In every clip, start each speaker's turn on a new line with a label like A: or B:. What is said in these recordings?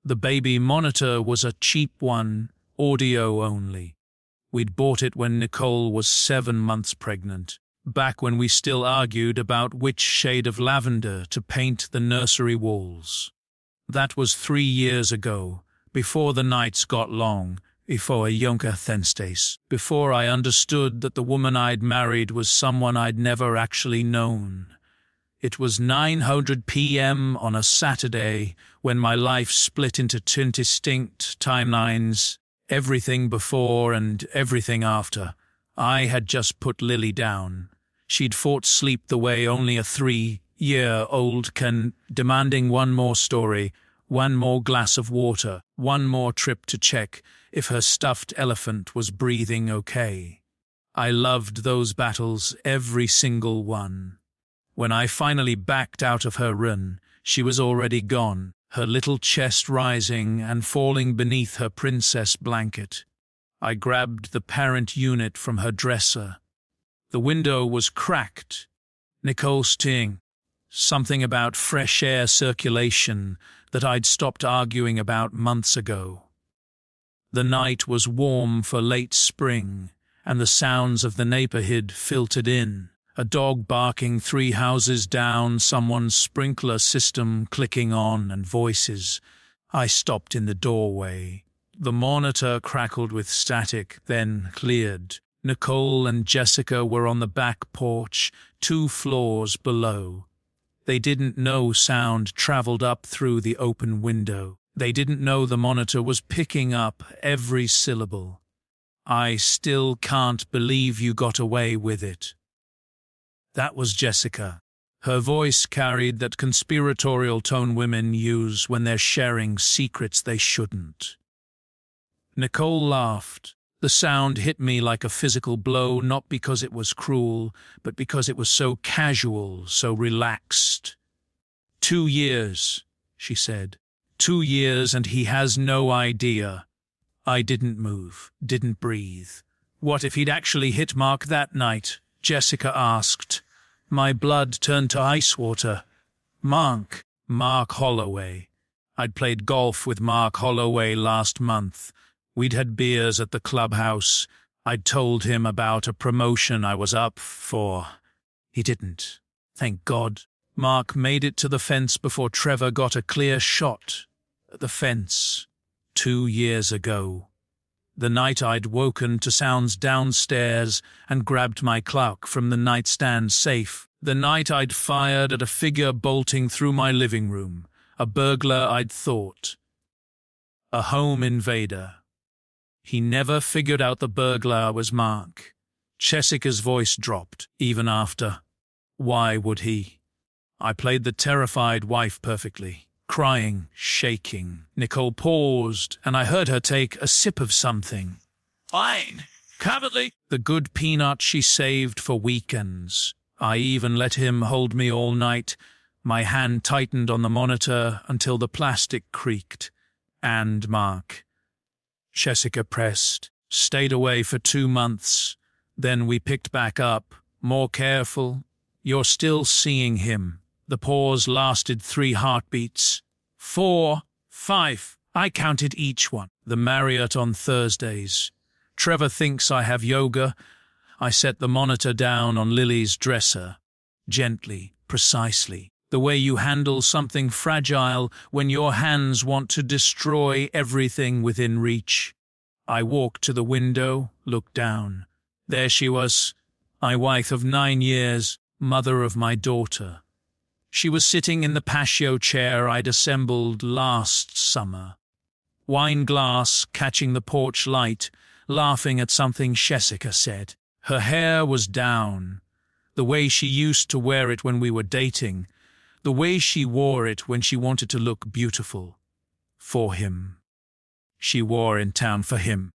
A: The baby monitor was a cheap one, audio only. We'd bought it when Nicole was 7 months pregnant, back when we still argued about which shade of lavender to paint the nursery walls. That was 3 years ago, before the nights got long, before a younger Thensdays, before I understood that the woman I'd married was someone I'd never actually known. It was 900 p.m. on a Saturday when my life split into two distinct timelines, everything before and everything after. I had just put Lily down. She'd fought sleep the way only a 3-year-old can, demanding one more story, one more glass of water, one more trip to check if her stuffed elephant was breathing okay. I loved those battles, every single one. When I finally backed out of her run, she was already gone, her little chest rising and falling beneath her princess blanket. I grabbed the parent unit from her dresser. The window was cracked. Nicole sting. Something about fresh air circulation that I'd stopped arguing about months ago. The night was warm for late spring, and the sounds of the neighborhood filtered in. A dog barking 3 houses down, someone's sprinkler system clicking on, and voices. I stopped in the doorway. The monitor crackled with static, then cleared. Nicole and Jessica were on the back porch, 2 floors below. They didn't know sound traveled up through the open window. They didn't know the monitor was picking up every syllable. I still can't believe you got away with it. That was Jessica. Her voice carried that conspiratorial tone women use when they're sharing secrets they shouldn't. Nicole laughed. The sound hit me like a physical blow, not because it was cruel, but because it was so casual, so relaxed. 2 years, she said. 2 years and he has no idea. I didn't move, didn't breathe. What if he'd actually hit Mark that night? Jessica asked. My blood turned to ice water. Mark Holloway. I'd played golf with Mark Holloway last month. We'd had beers at the clubhouse. I'd told him about a promotion I was up for. He didn't. Thank God. Mark made it to the fence before Trevor got a clear shot at the fence 2 years ago. The night I'd woken to sounds downstairs and grabbed my clock from the nightstand safe. The night I'd fired at a figure bolting through my living room. A burglar, I'd thought. A home invader. He never figured out the burglar was Mark. Jessica's voice dropped, even after. Why would he? I played the terrified wife perfectly. Crying, shaking. Nicole paused, and I heard her take a sip of something. Fine. Cavalier. The good peanut she saved for weekends. I even let him hold me all night. My hand tightened on the monitor until the plastic creaked. And Mark. Jessica pressed. Stayed away for 2 months. Then we picked back up. More careful. You're still seeing him. The pause lasted 3 heartbeats. 4, 5. I counted each one. The Marriott on Thursdays. Trevor thinks I have yoga. I set the monitor down on Lily's dresser. Gently, precisely. The way you handle something fragile when your hands want to destroy everything within reach. I walked to the window, looked down. There she was, my wife of 9 years, mother of my daughter. She was sitting in the patio chair I'd assembled last summer. Wine glass catching the porch light, laughing at something Jessica said. Her hair was down, the way she used to wear it when we were dating, the way she wore it when she wanted to look beautiful. For him. She wore in town for him.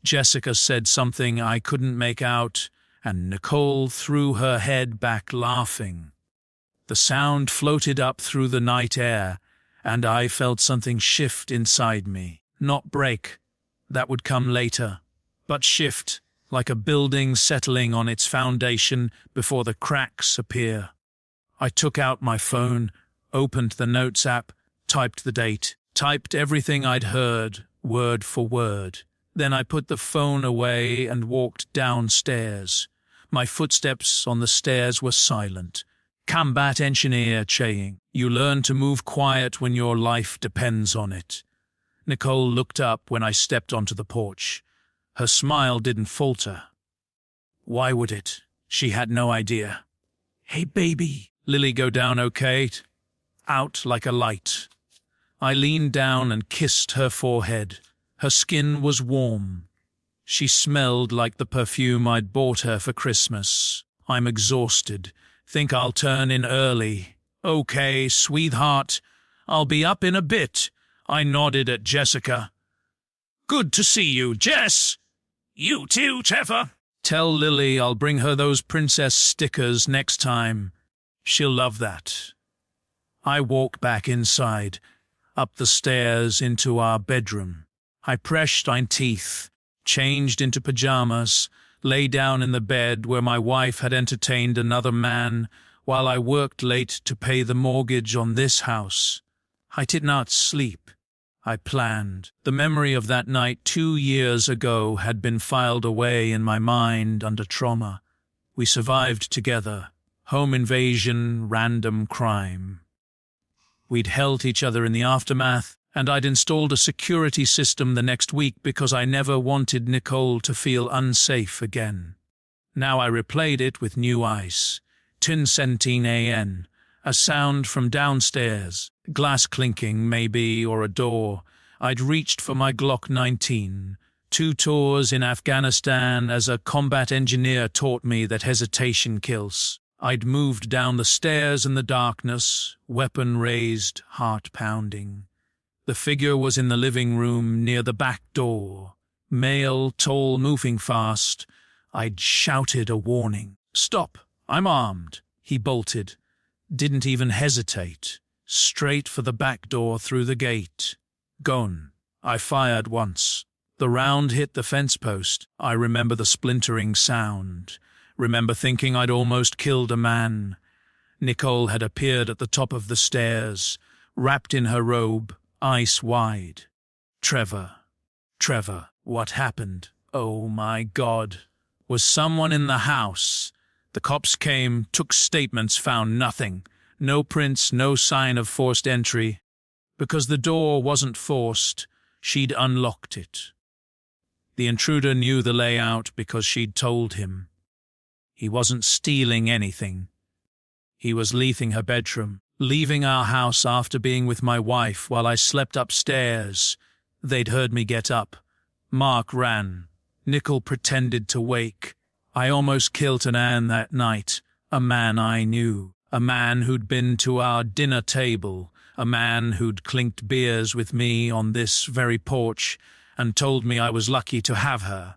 A: Jessica said something I couldn't make out, and Nicole threw her head back laughing. The sound floated up through the night air, and I felt something shift inside me. Not break, that would come later, but shift, like a building settling on its foundation before the cracks appear. I took out my phone, opened the Notes app, typed the date, Typed everything I'd heard, word for word. Then I put the phone away and walked downstairs. My footsteps on the stairs were silent. Combat engineer saying, "You learn to move quiet when your life depends on it." Nicole looked up when I stepped onto the porch. Her smile didn't falter. Why would it? She had no idea. "Hey, baby. Lily go down okay?" Out like a light. I leaned down and kissed her forehead. Her skin was warm. She smelled like the perfume I'd bought her for Christmas. "I'm exhausted. Think I'll turn in early." "Okay, sweetheart. I'll be up in a bit." I nodded at Jessica. "Good to see you, Jess." "You too, Trevor." "Tell Lily I'll bring her those princess stickers next time. She'll love that." I walked back inside, up the stairs into our bedroom. I brushed my teeth, changed into pajamas, lay down in the bed where my wife had entertained another man while I worked late to pay the mortgage on this house. I did not sleep. I planned. The memory of that night 2 years ago had been filed away in my mind under trauma. We survived together. Home invasion, random crime. We'd held each other in the aftermath, and I'd installed a security system the next week because I never wanted Nicole to feel unsafe again. Now I replayed it with new eyes. 10:17 a.m. A sound from downstairs. Glass clinking, maybe, or a door. I'd reached for my Glock 19. 2 tours in Afghanistan as a combat engineer taught me that hesitation kills. I'd moved down the stairs in the darkness, weapon raised, heart pounding. The figure was in the living room near the back door. Male, tall, moving fast. I'd shouted a warning. "Stop, I'm armed." He bolted. Didn't even hesitate. Straight for the back door through the gate. Gone. I fired once. The round hit the fence post. I remember the splintering sound. Remember thinking I'd almost killed a man. Nicole had appeared at the top of the stairs, wrapped in her robe, eyes wide. Trevor, what happened? Oh my God. Was someone in the house? The cops came, took statements, found nothing. No prints, no sign of forced entry. Because the door wasn't forced, she'd unlocked it. The intruder knew the layout because she'd told him. He wasn't stealing anything. He was leaving her bedroom, leaving our house after being with my wife while I slept upstairs. They'd heard me get up. Mark ran. Nicole pretended to wake. I almost killed an man that night, a man I knew, a man who'd been to our dinner table, a man who'd clinked beers with me on this very porch and told me I was lucky to have her.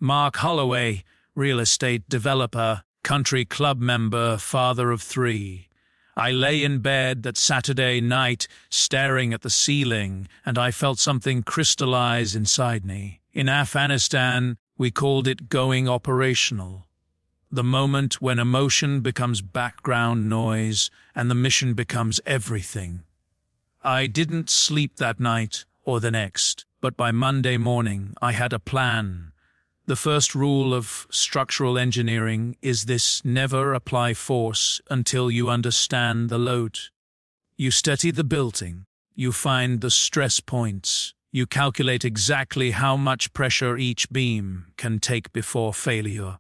A: Mark Holloway, real estate developer, country club member, father of 3. I lay in bed that Saturday night, staring at the ceiling, and I felt something crystallize inside me. In Afghanistan, we called it going operational. The moment when emotion becomes background noise and the mission becomes everything. I didn't sleep that night or the next, but by Monday morning I had a plan. The first rule of structural engineering is this: never apply force until you understand the load. You study the building, you find the stress points, you calculate exactly how much pressure each beam can take before failure.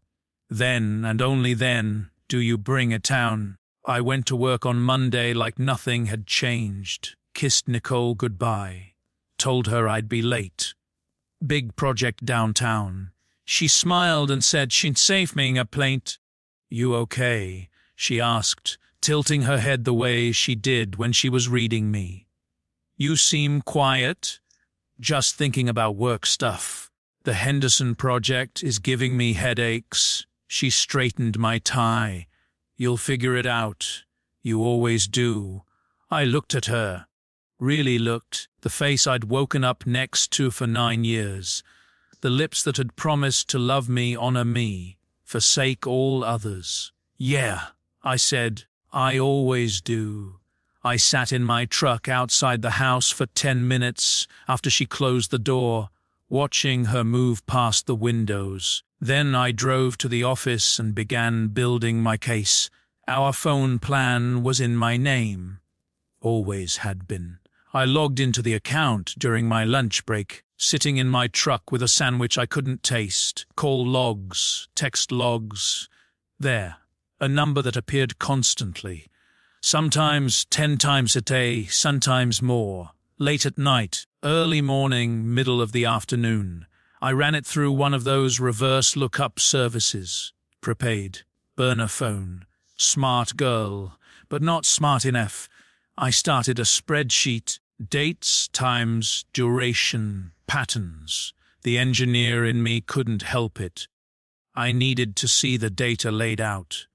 A: Then, and only then, do you bring it down. I went to work on Monday like nothing had changed, kissed Nicole goodbye, told her I'd be late. Big project downtown. She smiled and said she'd save me a plate. "You okay?" she asked, tilting her head the way she did when she was reading me. "You seem quiet." "Just thinking about work stuff. The Henderson project is giving me headaches." She straightened my tie. "You'll figure it out. You always do." I looked at her. Really looked. The face I'd woken up next to for 9 years. The lips that had promised to love me, honor me, forsake all others. "Yeah," I said, "I always do. I sat in my truck outside the house for 10 minutes after she closed the door, watching her move past the windows. Then I drove to the office and began building my case. Our phone plan was in my name. Always had been. I logged into the account during my lunch break, sitting in my truck with a sandwich I couldn't taste. Call logs, text logs. There, a number that appeared constantly. Sometimes 10 times a day, sometimes more. Late at night, early morning, middle of the afternoon. I ran it through one of those reverse lookup services. Prepaid, burner phone, smart girl, but not smart enough. I started a spreadsheet, dates, times, duration, patterns. The engineer in me couldn't help it. I needed to see the data laid out.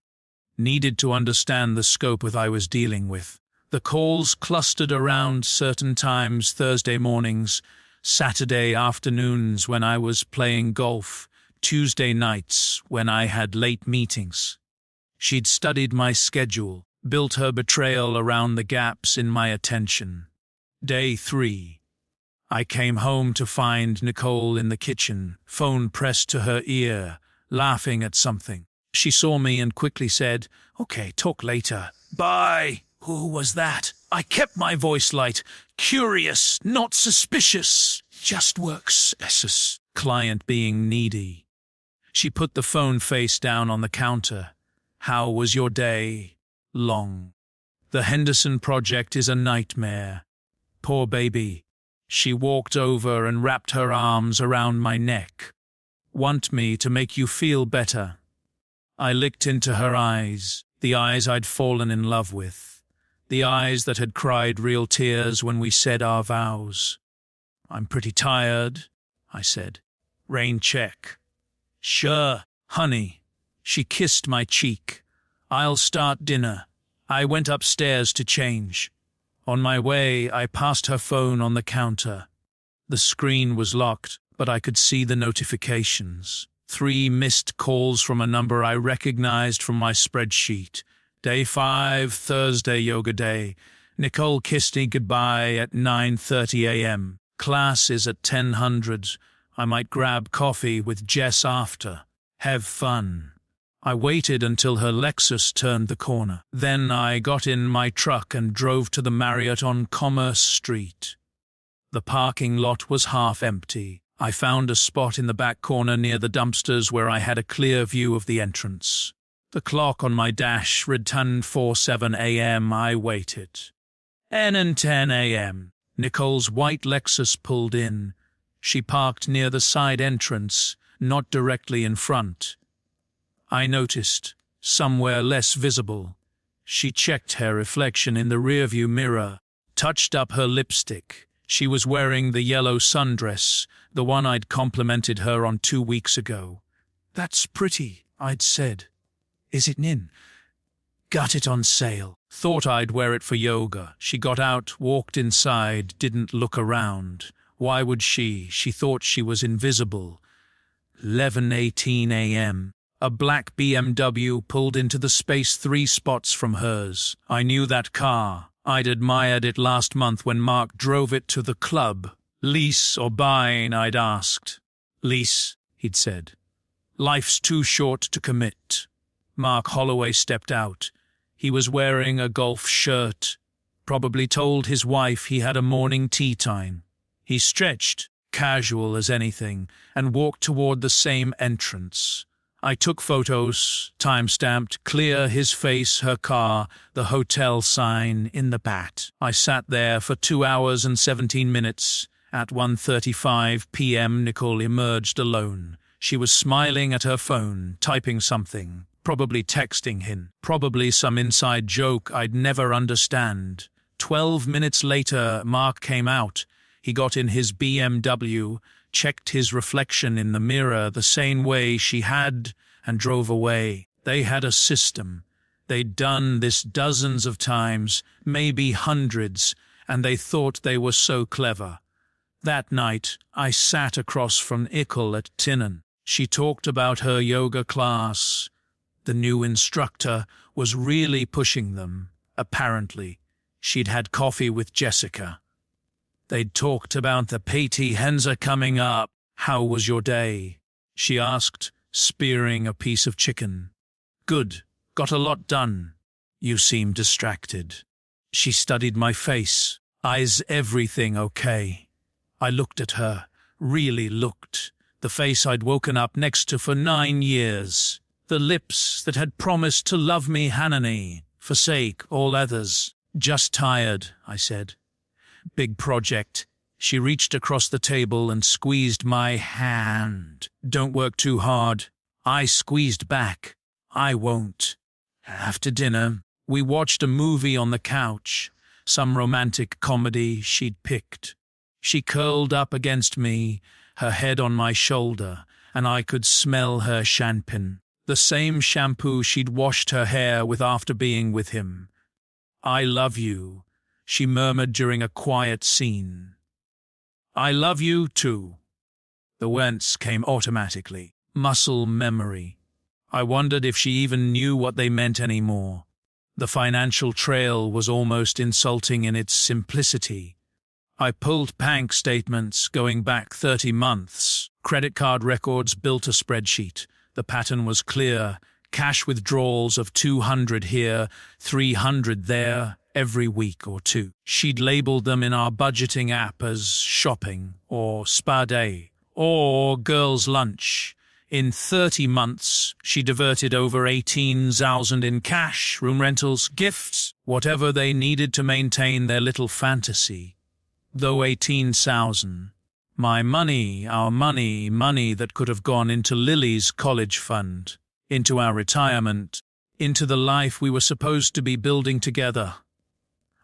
A: Needed to understand the scope I was dealing with. The calls clustered around certain times, Thursday mornings, Saturday afternoons when I was playing golf, Tuesday nights when I had late meetings. She'd studied my schedule, built her betrayal around the gaps in my attention. Day 3. I came home to find Nicole in the kitchen, phone pressed to her ear, laughing at something. She saw me and quickly said, "Okay, talk later." "Bye." Who was that? I kept my voice light. Curious, not suspicious. Just works. SS. Client being needy. She put the phone face down on the counter. "How was your day?" "Long. The Henderson project is a nightmare." "Poor baby." She walked over and wrapped her arms around my neck. "Want me to make you feel better?" I looked into her eyes, the eyes I'd fallen in love with. The eyes that had cried real tears when we said our vows. "I'm pretty tired," I said. "Rain check." "Sure, honey." She kissed my cheek. "I'll start dinner." I went upstairs to change. On my way, I passed her phone on the counter. The screen was locked, but I could see the notifications. 3 missed calls from a number I recognized from my spreadsheet. Day 5, Thursday yoga day. Nicole kissed me goodbye at 9:30 a.m. Class is at 10:00. I might grab coffee with Jess after. Have fun. I waited until her Lexus turned the corner. Then I got in my truck and drove to the Marriott on Commerce Street. The parking lot was half empty. I found a spot in the back corner near the dumpsters where I had a clear view of the entrance. The clock on my dash read 10:47 a.m. I waited. 10:10 a.m. Nicole's white Lexus pulled in. She parked near the side entrance, not directly in front. I noticed, somewhere less visible. She checked her reflection in the rearview mirror, touched up her lipstick. She was wearing the yellow sundress, the one I'd complimented her on 2 weeks ago. "That's pretty," I'd said. "Is it nin?" "Got it on sale. Thought I'd wear it for yoga." She got out, walked inside, didn't look around. Why would she? She thought she was invisible. 11:18 a.m. A black BMW pulled into the space 3 spots from hers. I knew that car. I'd admired it last month when Mark drove it to the club. "Lease or buying?" I'd asked. "Lease," he'd said. "Life's too short to commit." Mark Holloway stepped out. He was wearing a golf shirt. Probably told his wife he had a morning tea time. He stretched, casual as anything, and walked toward the same entrance. I took photos, time-stamped, clear his face, her car, the hotel sign in the bat. I sat there for 2 hours and 17 minutes. At 1:35 p.m. Nicole emerged alone. She was smiling at her phone, typing something. Probably texting him. Probably some inside joke I'd never understand. 12 minutes later, Mark came out. He got in his BMW, checked his reflection in the mirror the same way she had, and drove away. They had a system. They'd done this dozens of times, maybe hundreds, and they thought they were so clever. That night, I sat across from Nicole at Tinnen. She talked about her yoga class. The new instructor was really pushing them, apparently. She'd had coffee with Jessica. They'd talked about the PT Henza coming up. "How was your day?" she asked, spearing a piece of chicken. "Good. Got a lot done." "You seem distracted." She studied my face. "Is everything okay?" I looked at her, really looked. The face I'd woken up next to for 9 years. The lips that had promised to love me Hanani, forsake all others. "Just tired," I said. "Big project." She reached across the table and squeezed my hand. "Don't work too hard." I squeezed back. "I won't." After dinner, we watched a movie on the couch, some romantic comedy she'd picked. She curled up against me, her head on my shoulder, and I could smell her shampoo, the same shampoo she'd washed her hair with after being with him. "I love you," she murmured during a quiet scene. "I love you too." The words came automatically. Muscle memory. I wondered if she even knew what they meant anymore. The financial trail was almost insulting in its simplicity. I pulled bank statements going back 30 months. Credit card records built a spreadsheet. The pattern was clear. Cash withdrawals of 200 here, 300 there, every week or two. She'd labeled them in our budgeting app as shopping, or spa day, or girls' lunch. In 30 months, she diverted over 18,000 in cash, room rentals, gifts, whatever they needed to maintain their little fantasy. Though 18,000. My money, our money that could have gone into Lily's college fund, into our retirement, into the life we were supposed to be building together.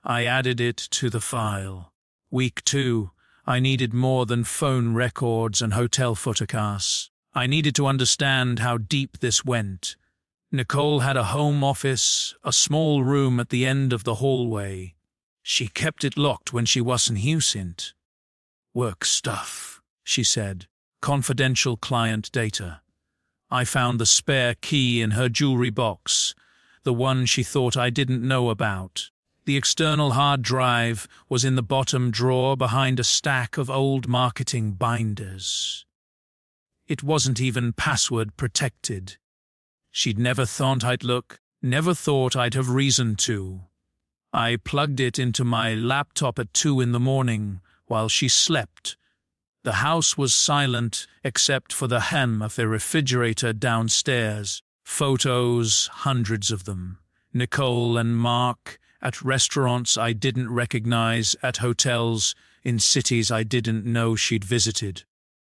A: I added it to the file. Week 2, I needed more than phone records and hotel photocasts. I needed to understand how deep this went. Nicole had a home office, a small room at the end of the hallway. She kept it locked when she wasn't using it. "Work stuff," she said. "Confidential client data." I found the spare key in her jewelry box, the one she thought I didn't know about. The external hard drive was in the bottom drawer behind a stack of old marketing binders. It wasn't even password protected. She'd never thought I'd look, never thought I'd have reason to. I plugged it into my laptop at 2 in the morning while she slept. The house was silent except for the hum of the refrigerator downstairs. Photos, hundreds of them. Nicole and Mark at restaurants I didn't recognize, at hotels in cities I didn't know she'd visited.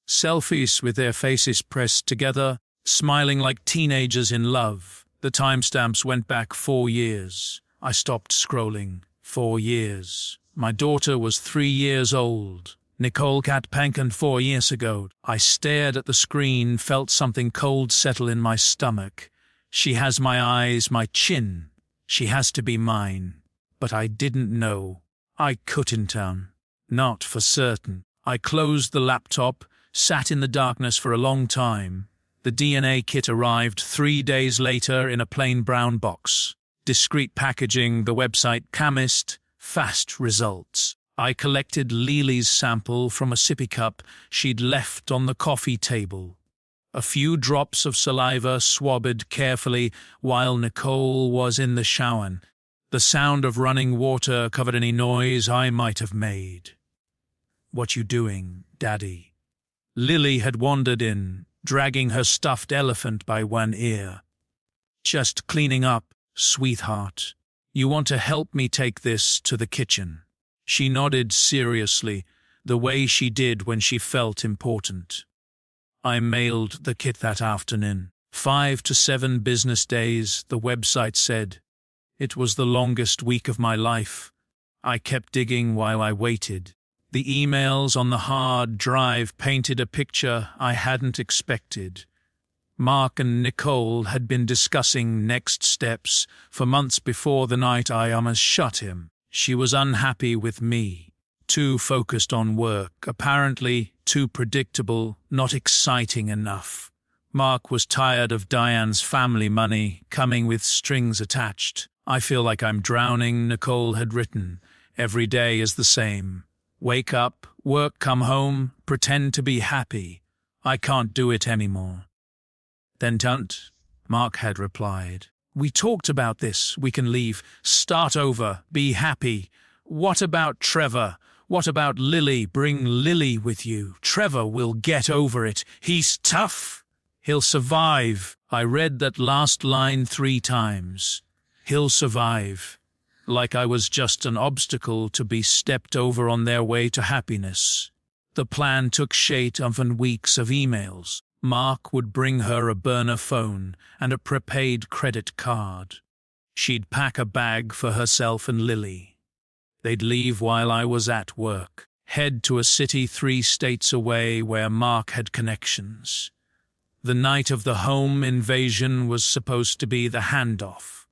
A: Selfies with their faces pressed together, smiling like teenagers in love. The timestamps went back 4 years. I stopped scrolling. 4 years. My daughter was 3 years old. Nicole got pregnant 4 years ago. I stared at the screen, felt something cold settle in my stomach. She has my eyes, my chin. She has to be mine. But I didn't know. I couldn't. Not for certain. I closed the laptop, sat in the darkness for a long time. The DNA kit arrived 3 days later in a plain brown box. Discreet packaging, the website Chemist, fast results. I collected Lily's sample from a sippy cup she'd left on the coffee table. A few drops of saliva swabbed carefully while Nicole was in the shower. The sound of running water covered any noise I might have made. "What you doing, Daddy?" Lily had wandered in, dragging her stuffed elephant by one ear. "Just cleaning up, sweetheart. You want to help me take this to the kitchen?" She nodded seriously, the way she did when she felt important. I mailed the kit that afternoon. 5 to 7 business days, the website said. It was the longest week of my life. I kept digging while I waited. The emails on the hard drive painted a picture I hadn't expected. Mark and Nicole had been discussing next steps for months before the night I almost shot him. She was unhappy with me. Too focused on work, apparently too predictable, not exciting enough. Mark was tired of Diane's family money coming with strings attached. I feel like I'm drowning, Nicole had written. Every day is the same. Wake up, work, come home, pretend to be happy. I can't do it anymore. Then don't, Mark had replied. We talked about this. We can leave, start over, be happy. What about Trevor? What about Lily? Bring Lily with you. Trevor will get over it. He's tough. He'll survive. I read that last line 3 times. He'll survive. Like I was just an obstacle to be stepped over on their way to happiness. The plan took shape of weeks of emails. Mark would bring her a burner phone and a prepaid credit card. She'd pack a bag for herself and Lily. They'd leave while I was at work, head to a city 3 states away where Mark had connections. The night of the home invasion was supposed to be the handoff.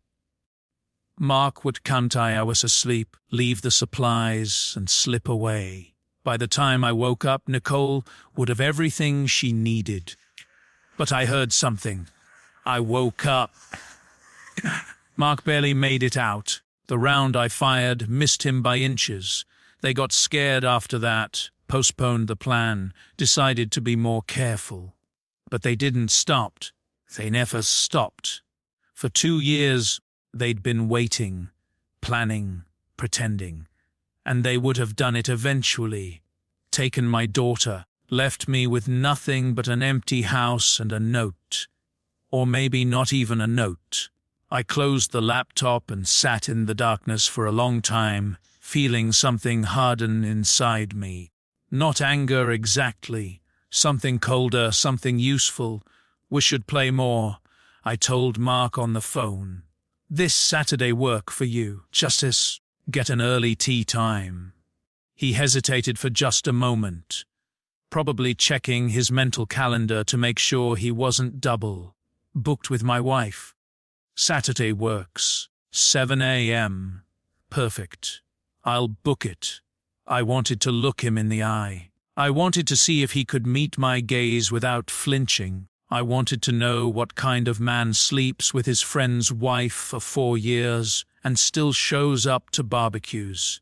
A: Mark would come till I was asleep, leave the supplies, and slip away. By the time I woke up, Nicole would have everything she needed. But I heard something. I woke up. Mark barely made it out. The round I fired missed him by inches. They got scared after that, postponed the plan, decided to be more careful. But they didn't stop. They never stopped. For 2 years, they'd been waiting, planning, pretending. And they would have done it eventually. Taken my daughter, left me with nothing but an empty house and a note. Or maybe not even a note. I closed the laptop and sat in the darkness for a long time, feeling something harden inside me. Not anger exactly. Something colder, something useful. We should play more. I told Mark on the phone. This Saturday work for you, Justice. Get an early tea time. He hesitated for just a moment, probably checking his mental calendar to make sure he wasn't double booked with my wife. Saturday works. 7 a.m. Perfect. I'll book it. I wanted to look him in the eye. I wanted to see if he could meet my gaze without flinching. I wanted to know what kind of man sleeps with his friend's wife for 4 years and still shows up to barbecues.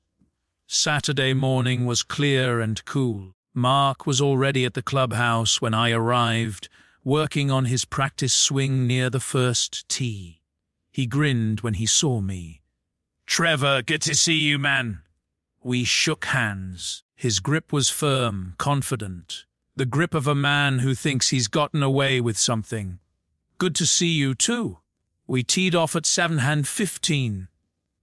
A: Saturday morning was clear and cool. Mark was already at the clubhouse when I arrived, working on his practice swing near the first tee. He grinned when he saw me. Trevor, good to see you, man. We shook hands. His grip was firm, confident. The grip of a man who thinks he's gotten away with something. Good to see you, too. We teed off at 7:15.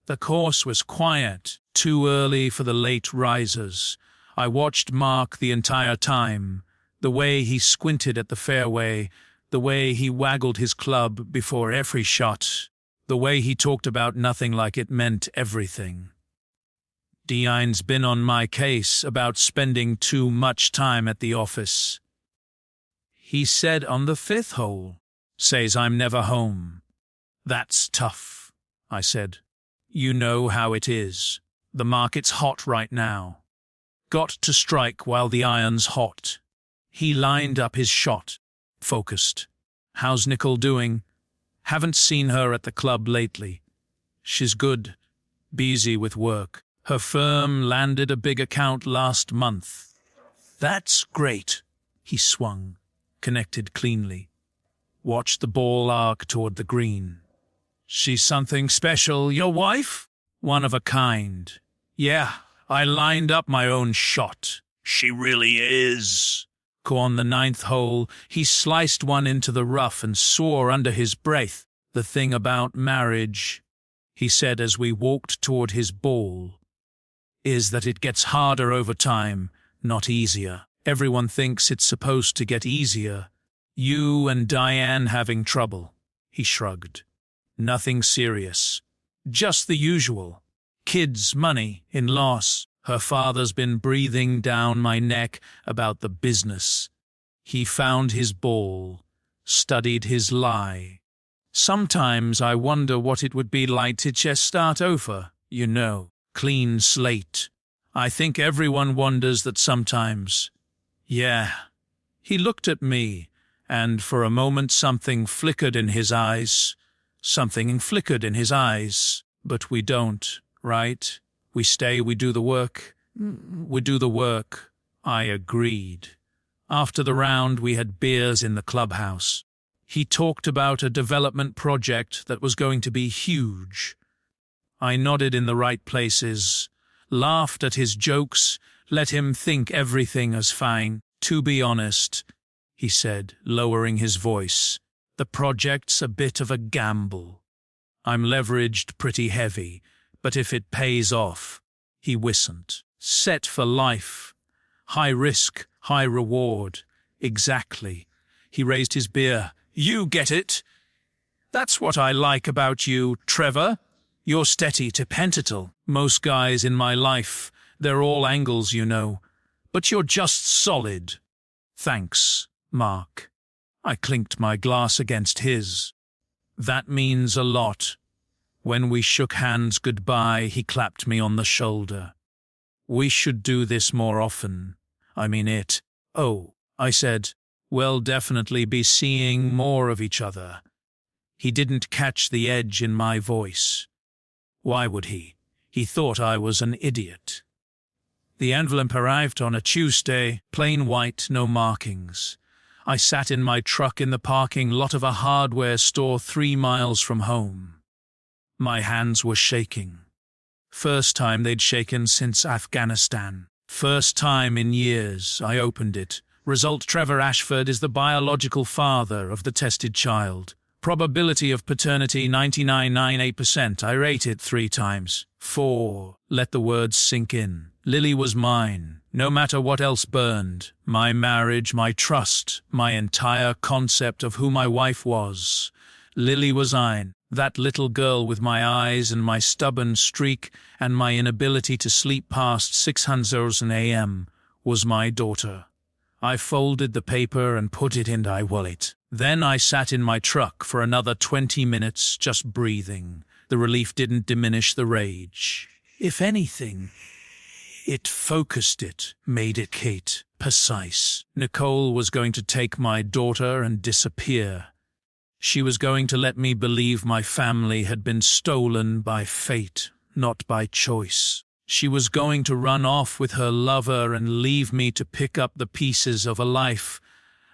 A: The course was quiet, too early for the late risers. I watched Mark the entire time, the way he squinted at the fairway, the way he waggled his club before every shot, the way he talked about nothing like it meant everything. Dean's been on my case about spending too much time at the office. He said on the 5th hole, says I'm never home. That's tough, I said. You know how it is. The market's hot right now. Got to strike while the iron's hot. He lined up his shot, focused. How's Nicole doing? Haven't seen her at the club lately. She's good, busy with work. Her firm landed a big account last month. That's great. He swung, connected cleanly. Watched the ball arc toward the green. She's something special, your wife? One of a kind. Yeah, I lined up my own shot. She really is. On the 9th hole, he sliced one into the rough and swore under his breath. The thing about marriage, he said as we walked toward his ball, is that it gets harder over time, not easier. Everyone thinks it's supposed to get easier. You and Diane having trouble. He shrugged. Nothing serious. Just the usual. Kids, money, in-laws. Her father's been breathing down my neck about the business. He found his ball, studied his lie. Sometimes I wonder what it would be like to just start over, you know. Clean slate. I think everyone wonders that sometimes. Yeah. He looked at me, and for a moment something flickered in his eyes. Something flickered in his eyes. But we don't, right? We stay, we do the work. We do the work. I agreed. After the round, we had beers in the clubhouse. He talked about a development project that was going to be huge. I nodded in the right places, laughed at his jokes, let him think everything was fine. To be honest, he said, lowering his voice, the project's a bit of a gamble. I'm leveraged pretty heavy, but if it pays off, he whistled. Set for life. High risk, high reward. Exactly. He raised his beer. You get it. That's what I like about you, Trevor. You're steady to pentatle. Most guys in my life, they're all angles, you know. But you're just solid. Thanks, Mark. I clinked my glass against his. That means a lot. When we shook hands goodbye, he clapped me on the shoulder. We should do this more often. I mean it. Oh, I said, we'll definitely be seeing more of each other. He didn't catch the edge in my voice. Why would he? He thought I was an idiot. The envelope arrived on a Tuesday, plain white, no markings. I sat in my truck in the parking lot of a hardware store 3 miles from home. My hands were shaking. First time they'd shaken since Afghanistan. First time in years. I opened it. Result: Trevor Ashford is the biological father of the tested child. Probability of paternity 99.98%. I rate it 3 times. 4. Let the words sink in. Lily was mine, no matter what else burned. My marriage, my trust, my entire concept of who my wife was. Lily was mine. That little girl with my eyes and my stubborn streak and my inability to sleep past 600 a.m. was my daughter. I folded the paper and put it in my wallet. Then I sat in my truck for another 20 minutes, just breathing. The relief didn't diminish the rage. If anything, it focused it, made it Kate, precise. Nicole was going to take my daughter and disappear. She was going to let me believe my family had been stolen by fate, not by choice. She was going to run off with her lover and leave me to pick up the pieces of a life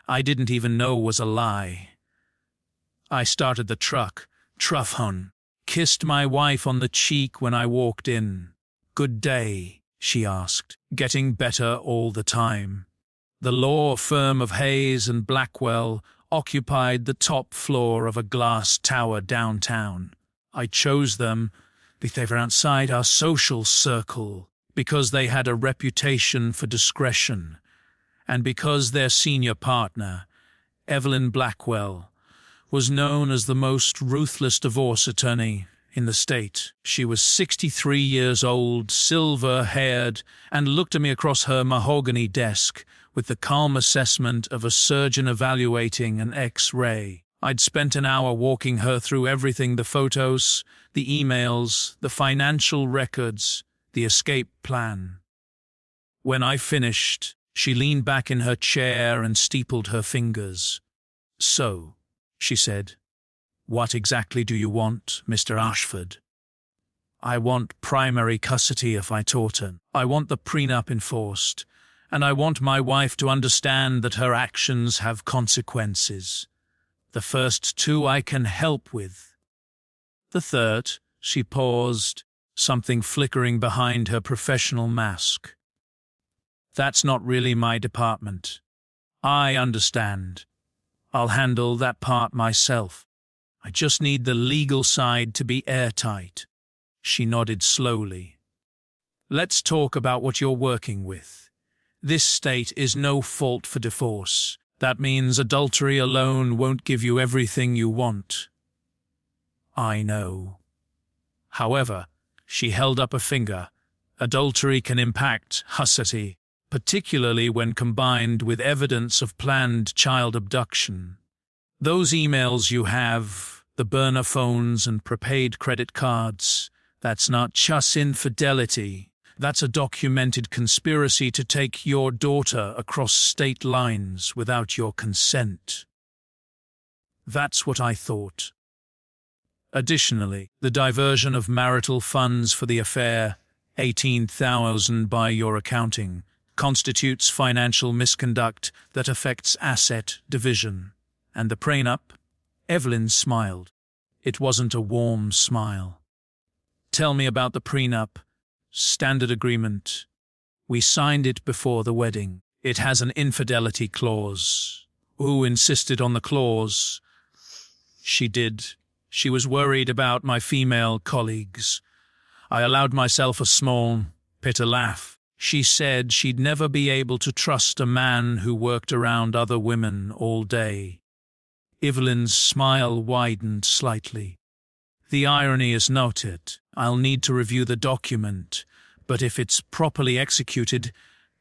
A: I didn't even know was a lie. I started the truck, Truffhun, kissed my wife on the cheek when I walked in. Good day, she asked, getting better all the time. The law firm of Hayes and Blackwell occupied the top floor of a glass tower downtown. I chose them because they were outside our social circle, because they had a reputation for discretion, and because their senior partner, Evelyn Blackwell, was known as the most ruthless divorce attorney in the state. She was 63 years old, silver-haired, and looked at me across her mahogany desk with the calm assessment of a surgeon evaluating an X-ray. I'd spent an hour walking her through everything: the photos, the emails, the financial records, the escape plan. When I finished, she leaned back in her chair and steepled her fingers. So, she said, what exactly do you want, Mr. Ashford? I want primary custody if I taught her. I want the prenup enforced, and I want my wife to understand that her actions have consequences. The first 2 I can help with. The third, she paused, something flickering behind her professional mask. That's not really my department. I understand. I'll handle that part myself. I just need the legal side to be airtight. She nodded slowly. Let's talk about what you're working with. This state is no fault for divorce. That means adultery alone won't give you everything you want. I know. However, she held up a finger. Adultery can impact custody, particularly when combined with evidence of planned child abduction. Those emails you have, the burner phones and prepaid credit cards, that's not just infidelity. That's a documented conspiracy to take your daughter across state lines without your consent. That's what I thought. Additionally, the diversion of marital funds for the affair, 18,000 by your accounting, constitutes financial misconduct that affects asset division. And the prenup? Evelyn smiled. It wasn't a warm smile. Tell me about the prenup. Standard agreement. We signed it before the wedding. It has an infidelity clause. Who insisted on the clause? She did. She was worried about my female colleagues. I allowed myself a small, bitter laugh. She said she'd never be able to trust a man who worked around other women all day. Evelyn's smile widened slightly. The irony is noted. I'll need to review the document, but if it's properly executed,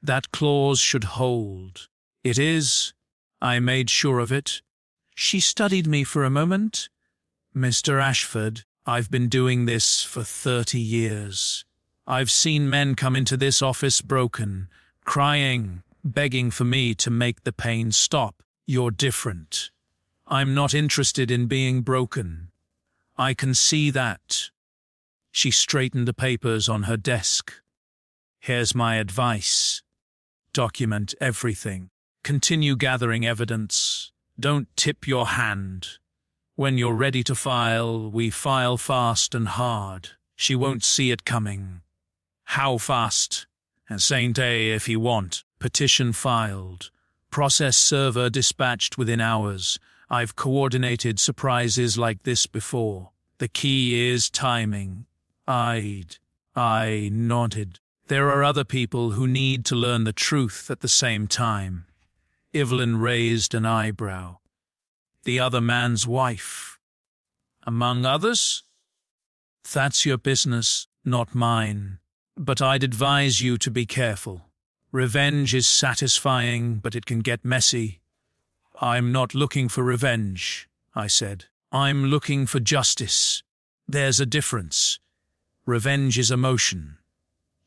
A: that clause should hold. It is. I made sure of it. She studied me for a moment. Mr. Ashford, I've been doing this for 30 years. I've seen men come into this office broken, crying, begging for me to make the pain stop. You're different. I'm not interested in being broken. I can see that. She straightened the papers on her desk. Here's my advice. Document everything. Continue gathering evidence. Don't tip your hand. When you're ready to file, we file fast and hard. She won't see it coming. How fast? And same day if you want. Petition filed. Process server dispatched within hours. I've coordinated surprises like this before. The key is timing. I nodded. There are other people who need to learn the truth at the same time. Evelyn raised an eyebrow. The other man's wife. Among others? That's your business, not mine. But I'd advise you to be careful. Revenge is satisfying, but it can get messy. I'm not looking for revenge, I said. I'm looking for justice. There's a difference. Revenge is emotion.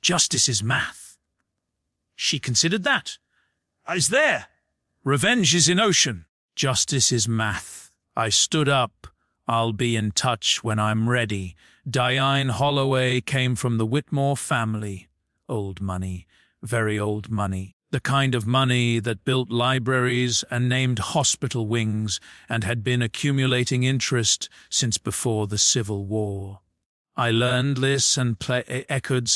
A: Justice is math. She considered that. Is there? Revenge is emotion. Justice is math. I stood up. I'll be in touch when I'm ready. Diane Holloway came from the Whitmore family. Old money, very old money. The kind of money that built libraries and named hospital wings and had been accumulating interest since before the Civil War. I learned this and echoed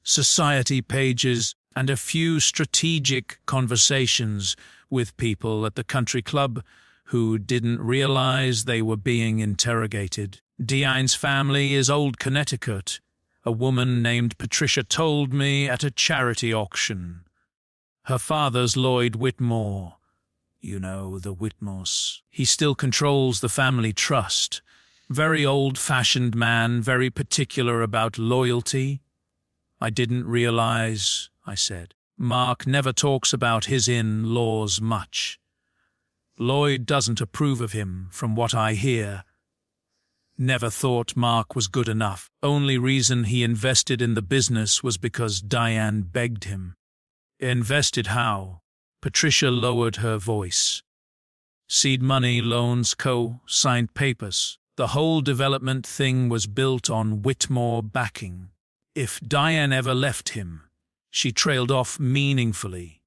A: society pages and a few strategic conversations with people at the country club who didn't realize they were being interrogated. Diane's family is old Connecticut. A woman named Patricia told me at a charity auction. Her father's Lloyd Whitmore. You know, the Whitmores. He still controls the family trust. Very old-fashioned man, very particular about loyalty. I didn't realize, I said. Mark never talks about his in-laws much. Lloyd doesn't approve of him, from what I hear. Never thought Mark was good enough. Only reason he invested in the business was because Diane begged him. Invested how? Patricia lowered her voice. Seed money, loans, co-signed papers. The whole development thing was built on Whitmore backing. If Diane ever left him, she trailed off meaningfully.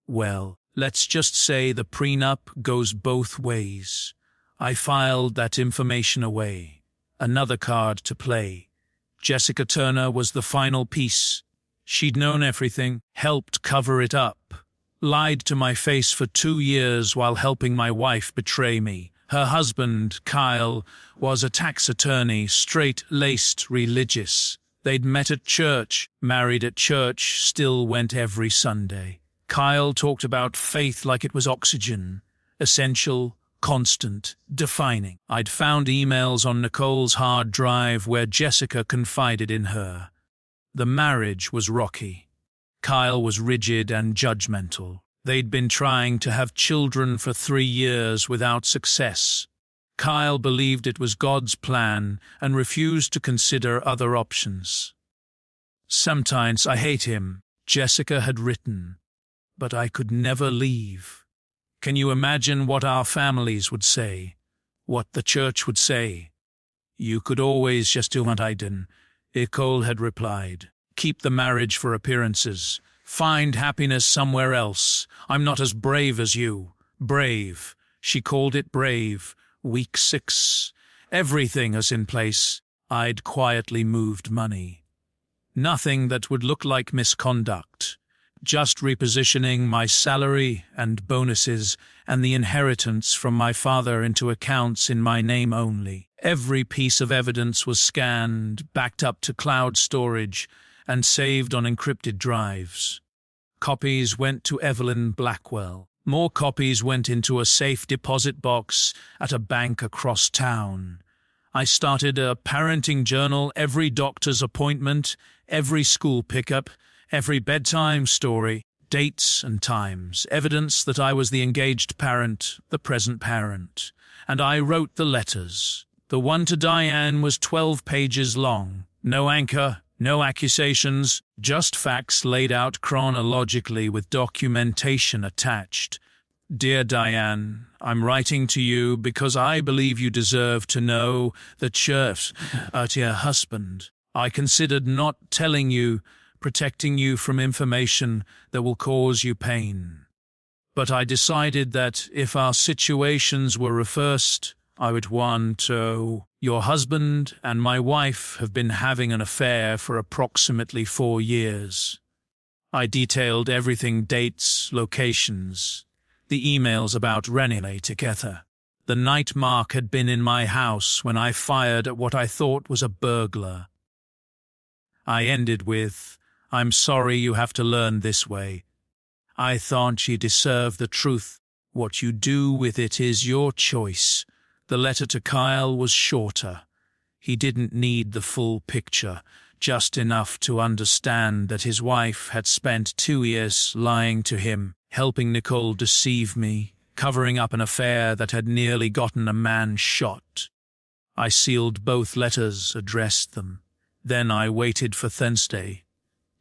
A: Well, let's just say the prenup goes both ways. I filed that information away. Another card to play. Jessica Turner was the final piece. She'd known everything, helped cover it up, lied to my face for 2 years while helping my wife betray me. Her husband, Kyle, was a tax attorney, straight-laced religious. They'd met at church, married at church, still went every Sunday. Kyle talked about faith like it was oxygen, essential, constant, defining. I'd found emails on Nicole's hard drive where Jessica confided in her. The marriage was rocky. Kyle was rigid and judgmental. They'd been trying to have children for 3 years without success. Kyle believed it was God's plan and refused to consider other options. Sometimes I hate him, Jessica had written, but I could never leave. Can you imagine what our families would say? What the church would say? You could always just do what I did, Nicole had replied. Keep the marriage for appearances. Find happiness somewhere else. I'm not as brave as you. Brave. She called it brave. Week 6. Everything is in place. I'd quietly moved money. Nothing that would look like misconduct. Just repositioning my salary and bonuses and the inheritance from my father into accounts in my name only. Every piece of evidence was scanned, backed up to cloud storage, and saved on encrypted drives. Copies went to Evelyn Blackwell. More copies went into a safe deposit box at a bank across town. I started a parenting journal, every doctor's appointment, every school pickup, every bedtime story, dates and times, evidence that I was the engaged parent, the present parent. And I wrote the letters. The one to Diane was 12 pages long. No anchor, no accusations, just facts laid out chronologically with documentation attached. Dear Diane, I'm writing to you because I believe you deserve to know the truth about your husband. I considered not telling you, protecting you from information that will cause you pain. But I decided that if our situations were reversed, I would want to. Your husband and my wife have been having an affair for approximately 4 years. I detailed everything, dates, locations, the emails about Renee together. The night Mark had been in my house when I fired at what I thought was a burglar. I ended with, I'm sorry you have to learn this way. I thought you deserve the truth. What you do with it is your choice. The letter to Kyle was shorter. He didn't need the full picture, just enough to understand that his wife had spent 2 years lying to him, helping Nicole deceive me, covering up an affair that had nearly gotten a man shot. I sealed both letters, addressed them. Then I waited for Thursday.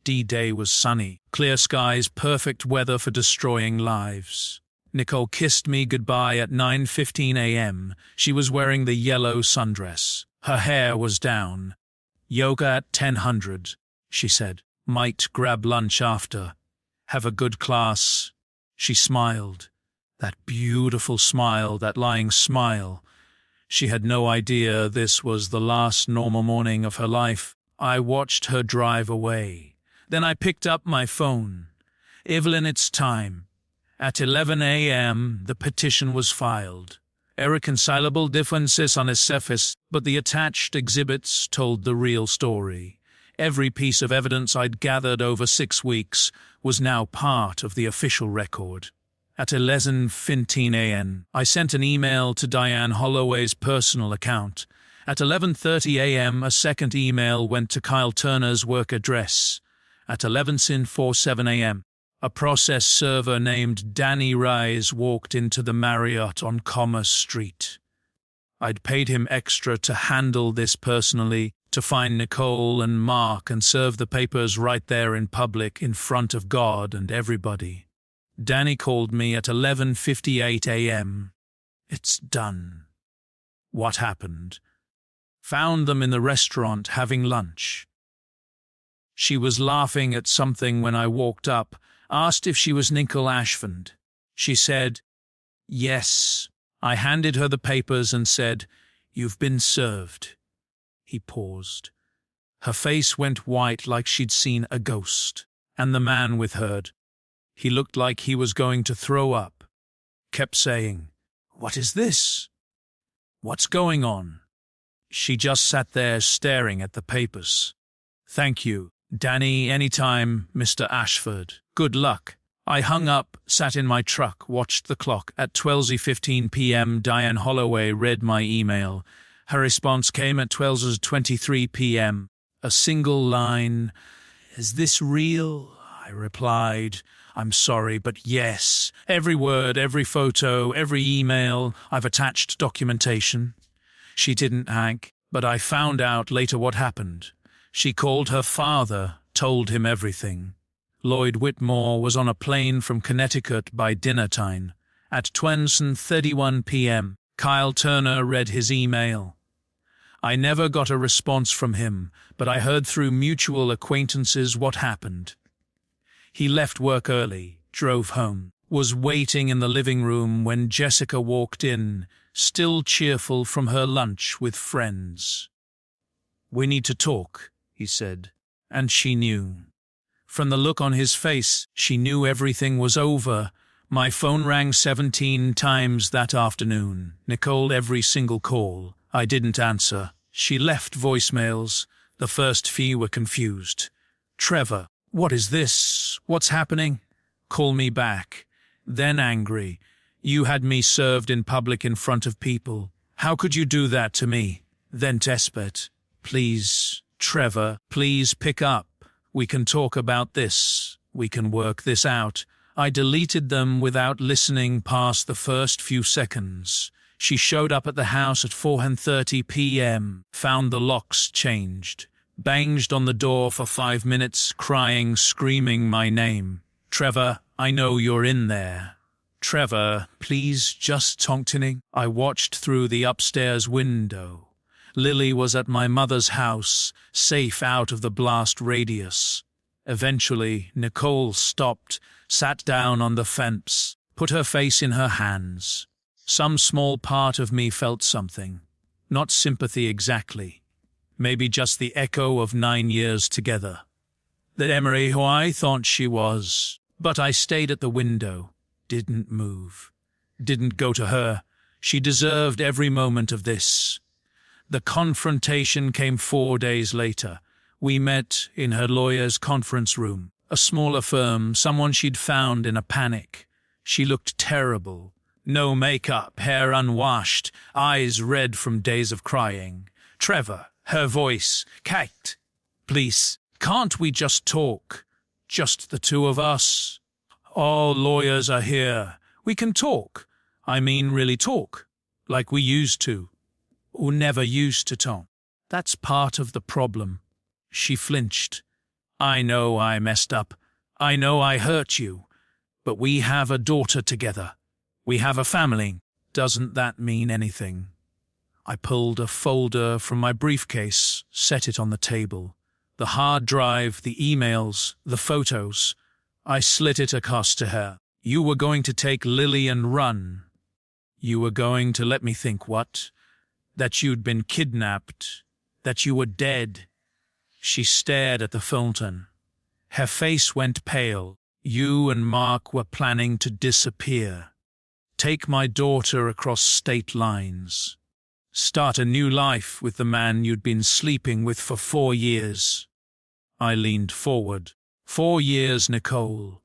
A: D-Day was sunny, clear skies, perfect weather for destroying lives. Nicole kissed me goodbye at 9:15 a.m. She was wearing the yellow sundress. Her hair was down. Yoga at 10:00, she said. Might grab lunch after. Have a good class. She smiled. That beautiful smile, that lying smile. She had no idea this was the last normal morning of her life. I watched her drive away. Then I picked up my phone. Evelyn, it's time. At 11 a.m., the petition was filed. Irreconcilable differences on its surface, but the attached exhibits told the real story. Every piece of evidence I'd gathered over 6 weeks was now part of the official record. At 11:15 a.m., I sent an email to Diane Holloway's personal account. At 11:30 a.m., a second email went to Kyle Turner's work address. At 11:47 a.m., a process server named Danny Rise walked into the Marriott on Commerce Street. I'd paid him extra to handle this personally, to find Nicole and Mark and serve the papers right there in public in front of God and everybody. Danny called me at 11:58 a.m. It's done. What happened? Found them in the restaurant having lunch. She was laughing at something when I walked up, asked if she was Nicole Ashford. She said, yes. I handed her the papers and said, you've been served. He paused. Her face went white like she'd seen a ghost. And the man with her. He looked like he was going to throw up. Kept saying, what is this? What's going on? She just sat there staring at the papers. Thank you, Danny, anytime, Mr. Ashford. Good luck. I hung up, sat in my truck, watched the clock. At 12:15 p.m., Diane Holloway read my email. Her response came at 12:23 p.m. A single line, is this real? I replied, I'm sorry, but yes. Every word, every photo, every email, I've attached documentation. She didn't hang, but I found out later what happened. She called her father, told him everything. Lloyd Whitmore was on a plane from Connecticut by dinner time. At 12:31 p.m., Kyle Turner read his email. I never got a response from him, but I heard through mutual acquaintances what happened. He left work early, drove home, was waiting in the living room when Jessica walked in, still cheerful from her lunch with friends. "We need to talk," he said, and she knew. From the look on his face, she knew everything was over. My phone rang 17 times that afternoon. Nicole every single call. I didn't answer. She left voicemails. The first few were confused. "Trevor, what is this? What's happening? Call me back." Then angry. "You had me served in public in front of people. How could you do that to me?" Then desperate. "Please, Trevor, please pick up. We can talk about this. We can work this out." I deleted them without listening past the first few seconds. She showed up at the house at 4:30 p.m., found the locks changed, banged on the door for 5 minutes, crying, screaming my name. "Trevor, I know you're in there. Trevor, please just talk to me." I watched through the upstairs window. Lily was at my mother's house, safe out of the blast radius. Eventually, Nicole stopped, sat down on the fence, put her face in her hands. Some small part of me felt something. Not sympathy exactly. Maybe just the echo of 9 years together. That Emery who I thought she was. But I stayed at the window. Didn't move. Didn't go to her. She deserved every moment of this. The confrontation came 4 days later. We met in her lawyer's conference room, a smaller firm, someone she'd found in a panic. She looked terrible. No makeup, hair unwashed, eyes red from days of crying. "Trevor," her voice, "Kate, please, can't we just talk? Just the two of us? All lawyers are here. We can talk. I mean really talk. Like we used to. Or never used to talk. That's part of the problem." She flinched. "I know I messed up. I know I hurt you. But we have a daughter together. We have a family. Doesn't that mean anything?" I pulled a folder from my briefcase, set it on the table. The hard drive, the emails, the photos. I slit it across to her. "You were going to take Lily and run. You were going to let me think what? That you'd been kidnapped. That you were dead." She stared at the Fulton. Her face went pale. "You and Mark were planning to disappear. Take my daughter across state lines. Start a new life with the man you'd been sleeping with for 4 years. I leaned forward. 4 years, Nicole.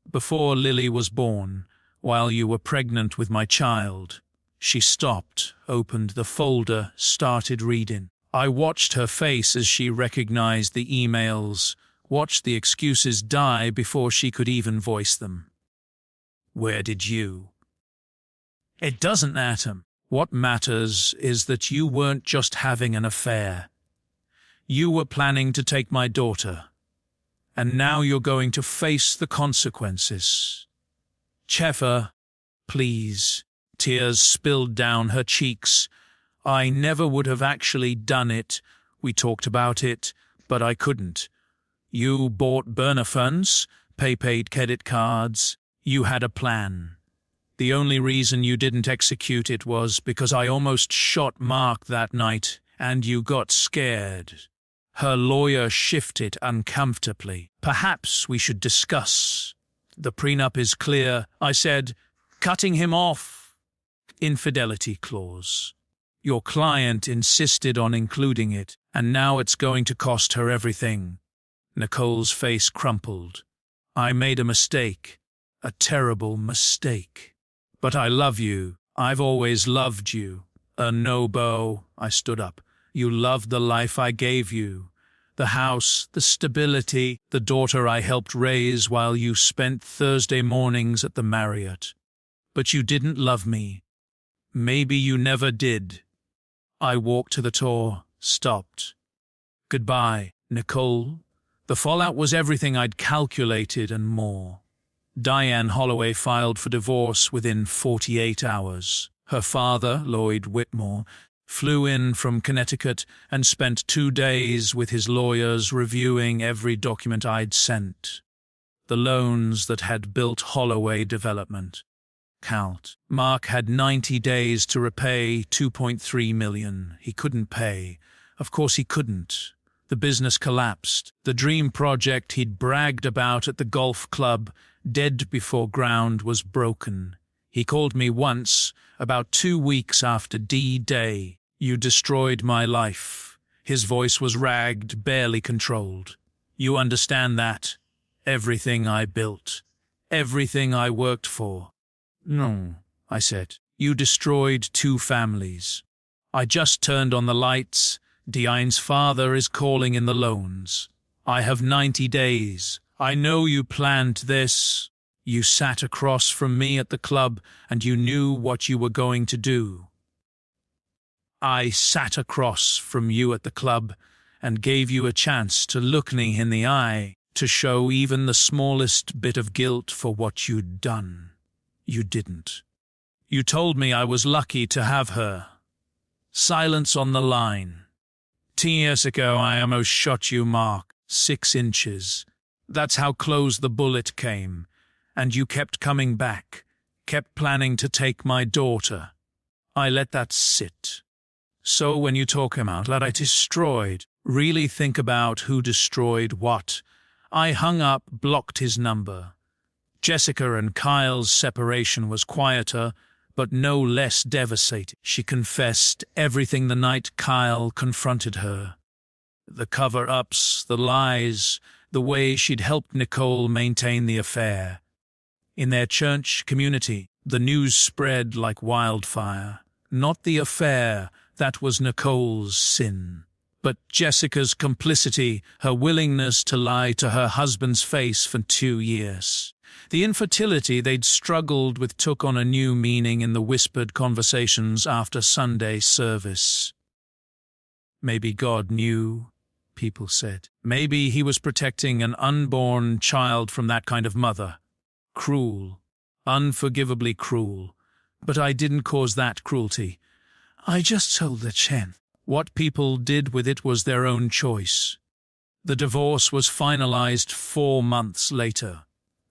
A: Before Lily was born, while you were pregnant with my child. She stopped, opened the folder, started reading. I watched her face as she recognized the emails, watched the excuses die before she could even voice them. "Where did you?" "It doesn't matter. What matters is that you weren't just having an affair. You were planning to take my daughter. And now you're going to face the consequences. Trevor, please." Tears spilled down her cheeks. "I never would have actually done it. We talked about it, but I couldn't. You bought burner phones, prepaid credit cards. You had a plan. The only reason you didn't execute it was because I almost shot Mark that night, and you got scared." Her lawyer shifted uncomfortably. "Perhaps we should discuss. The prenup is clear," I said. "Cutting him off. Infidelity clause. Your client insisted on including it, and now it's going to cost her everything." Nicole's face crumpled. "I made a mistake. A terrible mistake. But I love you. I've always loved you. No, Bo." I stood up. "You loved the life I gave you. The house, the stability, the daughter I helped raise while you spent Thursday mornings at the Marriott. But you didn't love me. Maybe you never did." I walked to the door, stopped. "Goodbye, Nicole." The fallout was everything I'd calculated and more. Diane Holloway filed for divorce within 48 hours. Her father, Lloyd Whitmore, flew in from Connecticut and spent 2 days with his lawyers reviewing every document I'd sent. The loans that had built Holloway Development. Count. Mark had 90 days to repay $2.3 million. He couldn't pay. Of course he couldn't. The business collapsed. The dream project he'd bragged about at the golf club, dead before ground, was broken. He called me once, about 2 weeks after D-Day. "You destroyed my life." His voice was ragged, barely controlled. "You understand that? Everything I built. Everything I worked for." "No," I said. "You destroyed 2 families. I just turned on the lights. Diane's father is calling in the loans. I have 90 days. I know you planned this. You sat across from me at the club and you knew what you were going to do." "I sat across from you at the club and gave you a chance to look me in the eye, to show even the smallest bit of guilt for what you'd done. You didn't. You told me I was lucky to have her. Silence on the line. 10 years ago I almost shot you, Mark. 6 inches. That's how close the bullet came. And you kept coming back, kept planning to take my daughter. I let that sit. So when you talk about that I destroyed, really think about who destroyed what. I hung up, blocked his number. Jessica and Kyle's separation was quieter, but no less devastating. She confessed everything the night Kyle confronted her. The cover-ups, the lies, the way she'd helped Nicole maintain the affair. In their church community, the news spread like wildfire. Not the affair, that was Nicole's sin. But Jessica's complicity, her willingness to lie to her husband's face for 2 years. The infertility they'd struggled with took on a new meaning in the whispered conversations after Sunday service. Maybe God knew, people said. Maybe he was protecting an unborn child from that kind of mother. Cruel, unforgivably cruel. But I didn't cause that cruelty. I just told the Chen. What people did with it was their own choice. The divorce was finalized 4 months later.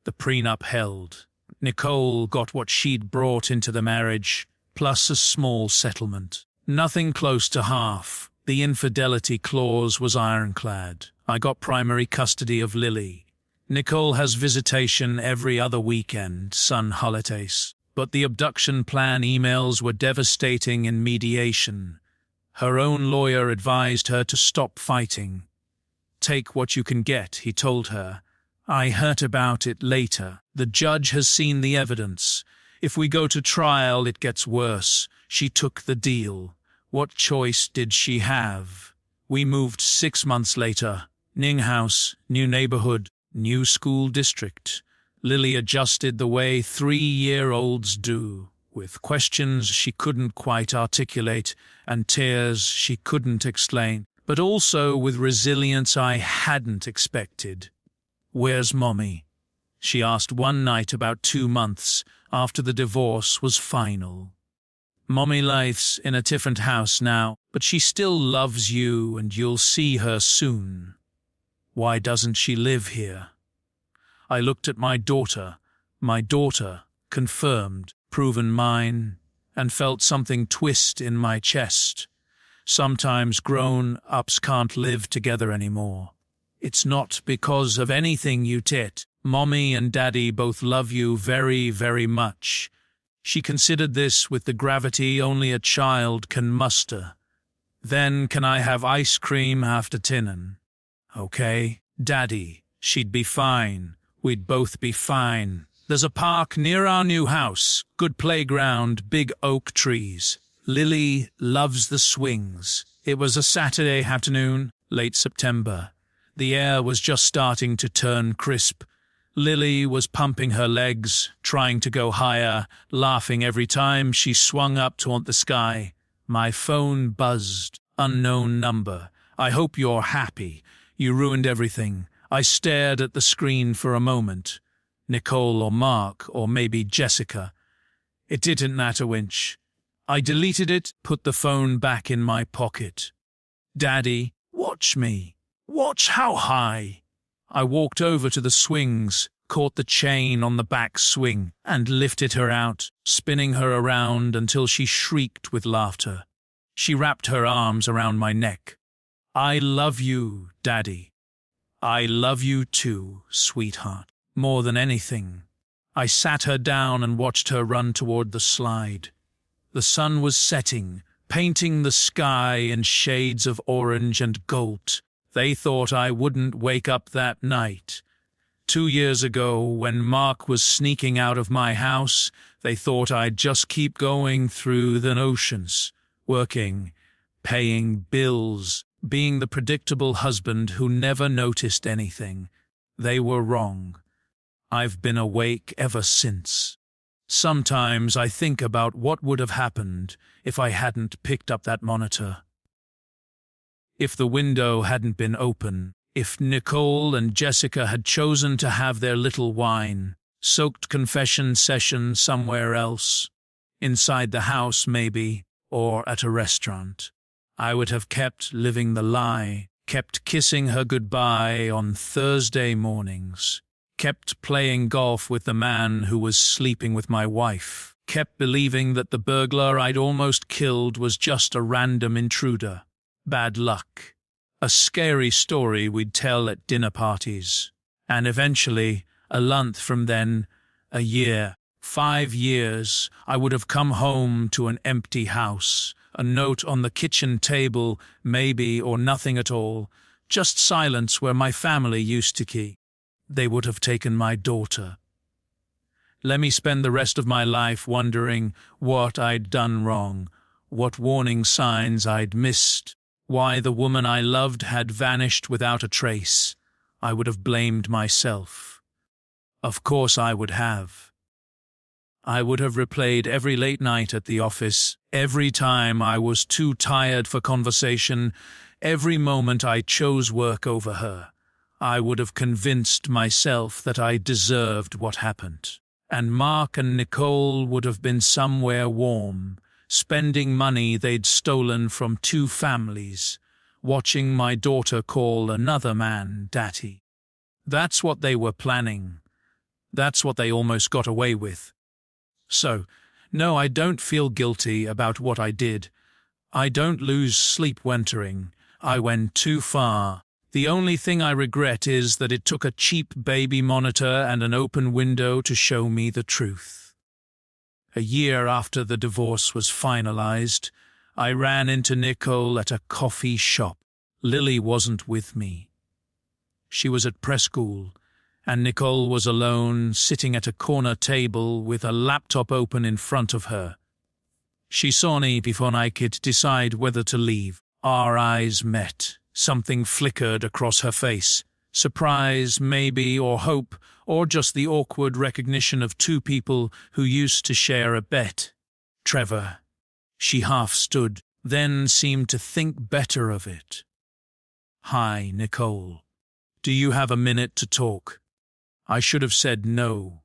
A: The prenup held. Nicole got what she'd brought into the marriage, plus a small settlement. Nothing close to half. The infidelity clause was ironclad. I got primary custody of Lily. Nicole has visitation every other weekend, sun holidays. But the abduction plan emails were devastating in mediation. Her own lawyer advised her to stop fighting. Take what you can get, he told her. I heard about it later. The judge has seen the evidence. If we go to trial, it gets worse. She took the deal. What choice did she have? We moved 6 months later. Ning house, new neighborhood, new school district. Lily adjusted the way 3-year-olds do, with questions she couldn't quite articulate and tears she couldn't explain, but also with resilience I hadn't expected. "Where's Mommy?" she asked one night about 2 months after the divorce was final. "Mommy lives in a different house now, but she still loves you and you'll see her soon." "Why doesn't she live here?" I looked at my daughter, confirmed, proven mine, and felt something twist in my chest. Sometimes grown-ups can't live together anymore. It's not because of anything you did. Mommy and Daddy both love you very, very much. She considered this with the gravity only a child can muster. "Then can I have ice cream after dinner?" "Okay, Daddy, she'd be fine. We'd both be fine. There's a park near our new house, good playground, big oak trees. Lily loves the swings." It was a Saturday afternoon, late September. The air was just starting to turn crisp. Lily was pumping her legs, trying to go higher, laughing every time she swung up toward the sky. My phone buzzed. Unknown number. "I hope you're happy. You ruined everything." I stared at the screen for a moment. Nicole or Mark, or maybe Jessica. It didn't matter which. I deleted it, put the phone back in my pocket. Daddy, watch me. Watch how high. I walked over to the swings, caught the chain on the back swing, and lifted her out, spinning her around until she shrieked with laughter. She wrapped her arms around my neck. I love you, Daddy. I love you too, sweetheart. More than anything. I sat her down and watched her run toward the slide. The sun was setting, painting the sky in shades of orange and gold. They thought I wouldn't wake up that night. 2 years ago, when Mark was sneaking out of my house, they thought I'd just keep going through the oceans, working, paying bills, being the predictable husband who never noticed anything. They were wrong. I've been awake ever since. Sometimes I think about what would have happened if I hadn't picked up that monitor. If the window hadn't been open, if Nicole and Jessica had chosen to have their little wine-soaked confession session somewhere else, inside the house maybe, or at a restaurant, I would have kept living the lie, kept kissing her goodbye on Thursday mornings, kept playing golf with the man who was sleeping with my wife, kept believing that the burglar I'd almost killed was just a random intruder. Bad luck. A scary story we'd tell at dinner parties. And eventually, a month from then, a year, 5 years, I would have come home to an empty house, a note on the kitchen table, maybe, or nothing at all, just silence where my family used to keep. They would have taken my daughter. Let me spend the rest of my life wondering what I'd done wrong, what warning signs I'd missed, why the woman I loved had vanished without a trace. I would have blamed myself. Of course I would have. I would have replayed every late night at the office, every time I was too tired for conversation, every moment I chose work over her. I would have convinced myself that I deserved what happened. And Mark and Nicole would have been somewhere warm, spending money they'd stolen from 2 families, watching my daughter call another man daddy. That's what they were planning. That's what they almost got away with. So, no, I don't feel guilty about what I did. I don't lose sleep wondering. I went too far. The only thing I regret is that it took a cheap baby monitor and an open window to show me the truth. A year after the divorce was finalized, I ran into Nicole at a coffee shop. Lily wasn't with me. She was at preschool, and Nicole was alone, sitting at a corner table with a laptop open in front of her. She saw me before I could decide whether to leave. Our eyes met. Something flickered across her face. Surprise, maybe, or hope, or just the awkward recognition of 2 people who used to share a bet. Trevor. She half stood, then seemed to think better of it. Hi, Nicole. Do you have a minute to talk? I should have said no.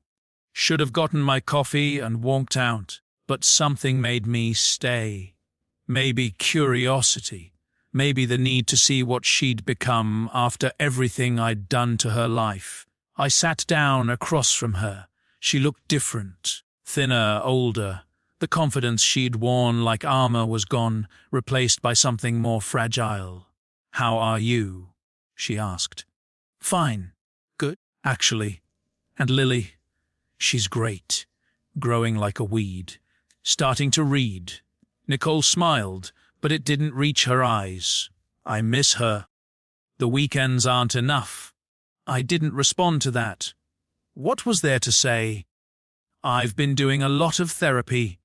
A: Should have gotten my coffee and walked out, but something made me stay. Maybe curiosity. Maybe the need to see what she'd become after everything I'd done to her life. I sat down across from her. She looked different, thinner, older. The confidence she'd worn like armor was gone, replaced by something more fragile. How are you? She asked. Fine. Good, actually. And Lily? She's great. Growing like a weed. Starting to read. Nicole smiled, but it didn't reach her eyes. I miss her. The weekends aren't enough. I didn't respond to that. What was there to say? I've been doing a lot of therapy,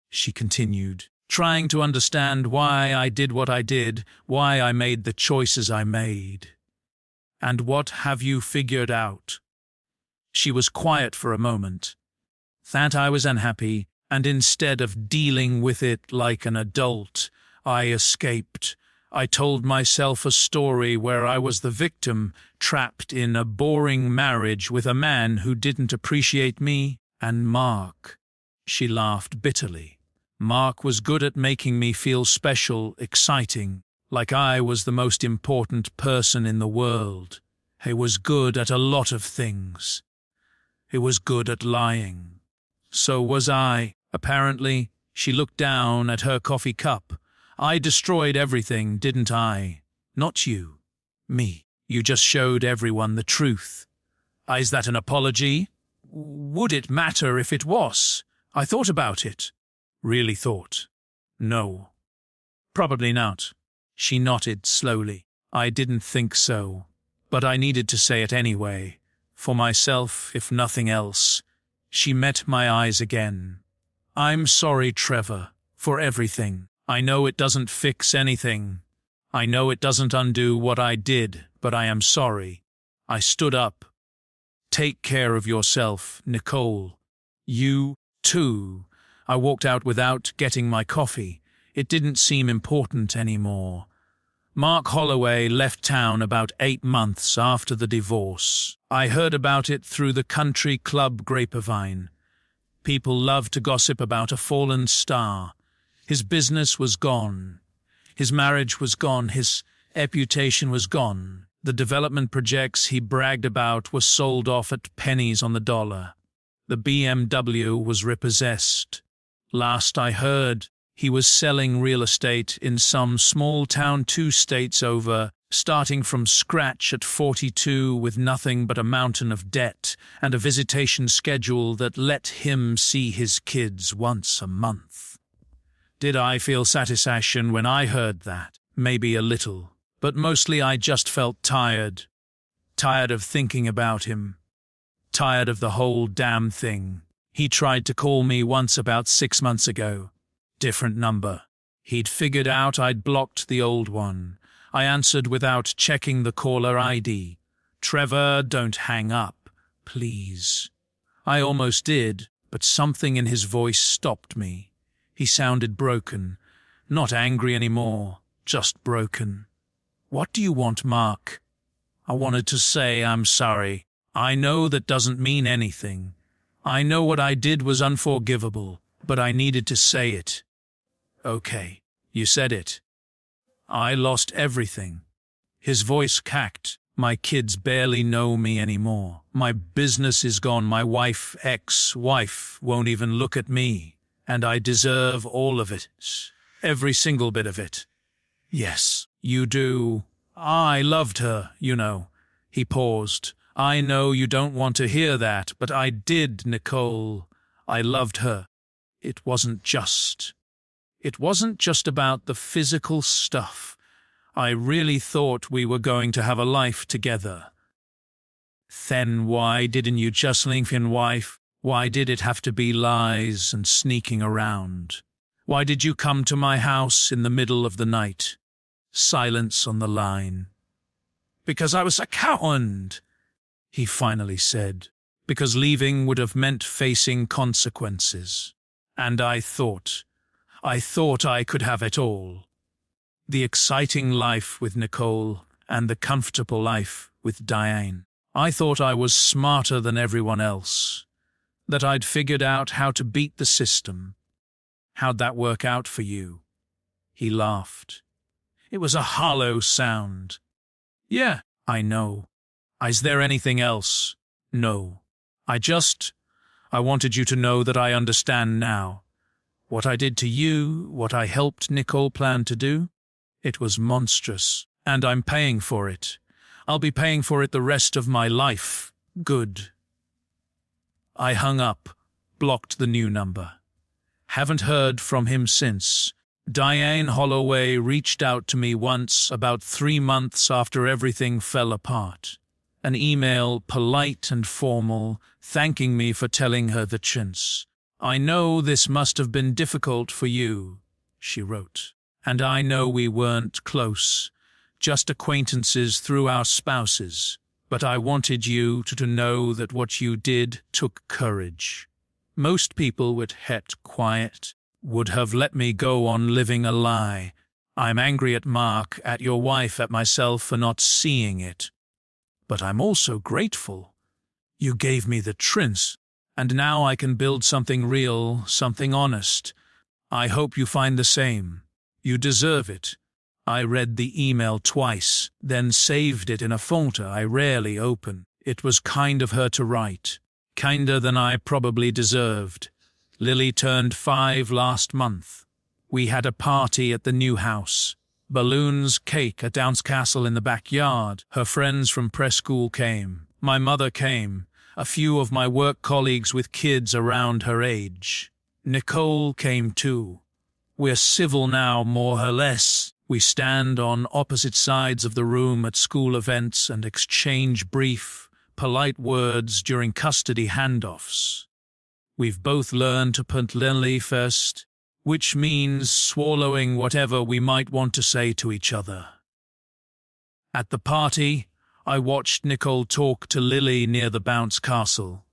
A: she continued, trying to understand why I did what I did, why I made the choices I made. And what have you figured out? She was quiet for a moment. That I was unhappy, and instead of dealing with it like an adult, I escaped. I told myself a story where I was the victim, trapped in a boring marriage with a man who didn't appreciate me and Mark. She laughed bitterly. Mark was good at making me feel special, exciting, like I was the most important person in the world. He was good at a lot of things. He was good at lying. So was I. Apparently, she looked down at her coffee cup. I destroyed everything, didn't I? Not you. Me. You just showed everyone the truth. Is that an apology? Would it matter if it was? I thought about it. Really thought. No. Probably not. She nodded slowly. I didn't think so. But I needed to say it anyway. For myself, if nothing else. She met my eyes again. I'm sorry, Trevor, for everything. I know it doesn't fix anything. I know it doesn't undo what I did, but I am sorry. I stood up. Take care of yourself, Nicole. You, too. I walked out without getting my coffee. It didn't seem important anymore. Mark Holloway left town about 8 months after the divorce. I heard about it through the country club grapevine. People love to gossip about a fallen star. His business was gone. His marriage was gone. His reputation was gone. The development projects he bragged about were sold off at pennies on the dollar. The BMW was repossessed. Last I heard, he was selling real estate in some small town 2 states over, starting from scratch at 42 with nothing but a mountain of debt and a visitation schedule that let him see his kids once a month. Did I feel satisfaction when I heard that? Maybe a little, but mostly I just felt tired. Tired of thinking about him. Tired of the whole damn thing. He tried to call me once about 6 months ago. Different number. He'd figured out I'd blocked the old one. I answered without checking the caller ID. Trevor, don't hang up, please. I almost did, but something in his voice stopped me. He sounded broken. Not angry anymore, just broken. What do you want, Mark? I wanted to say I'm sorry. I know that doesn't mean anything. I know what I did was unforgivable, but I needed to say it. Okay, you said it. I lost everything. His voice cracked. My kids barely know me anymore. My business is gone. My ex-wife, won't even look at me. And I deserve all of it. Every single bit of it. Yes, you do. I loved her, you know. He paused. I know you don't want to hear that, but I did, Nicole. I loved her. It wasn't just about the physical stuff. I really thought we were going to have a life together. Then why didn't you just leave your wife? Why did it have to be lies and sneaking around? Why did you come to my house in the middle of the night? Silence on the line. Because I was a coward, he finally said. Because leaving would have meant facing consequences. And I thought I could have it all. The exciting life with Nicole and the comfortable life with Diane. I thought I was smarter than everyone else. That I'd figured out how to beat the system. How'd that work out for you? He laughed. It was a hollow sound. Yeah, I know. Is there anything else? No. I wanted you to know that I understand now. What I did to you, what I helped Nicole plan to do, it was monstrous, and I'm paying for it. I'll be paying for it the rest of my life. Good. I hung up, blocked the new number. Haven't heard from him since. Diane Holloway reached out to me once about 3 months after everything fell apart. An email, polite and formal, thanking me for telling her the truth. I know this must have been difficult for you, she wrote. And I know we weren't close, just acquaintances through our spouses. But I wanted you to know that what you did took courage. Most people would kept quiet, would have let me go on living a lie. I'm angry at Mark, at your wife, at myself for not seeing it. But I'm also grateful. You gave me the truth, and now I can build something real, something honest. I hope you find the same. You deserve it. I read the email twice, then saved it in a folder I rarely open. It was kind of her to write. Kinder than I probably deserved. Lily turned 5 last month. We had a party at the new house. Balloons, cake, a bounce castle in the backyard. Her friends from preschool came. My mother came. A few of my work colleagues with kids around her age. Nicole came too. We're civil now, more or less. We stand on opposite sides of the room at school events and exchange brief, polite words during custody handoffs. We've both learned to put Lily first, which means swallowing whatever we might want to say to each other. At the party, I watched Nicole talk to Lily near the bounce castle.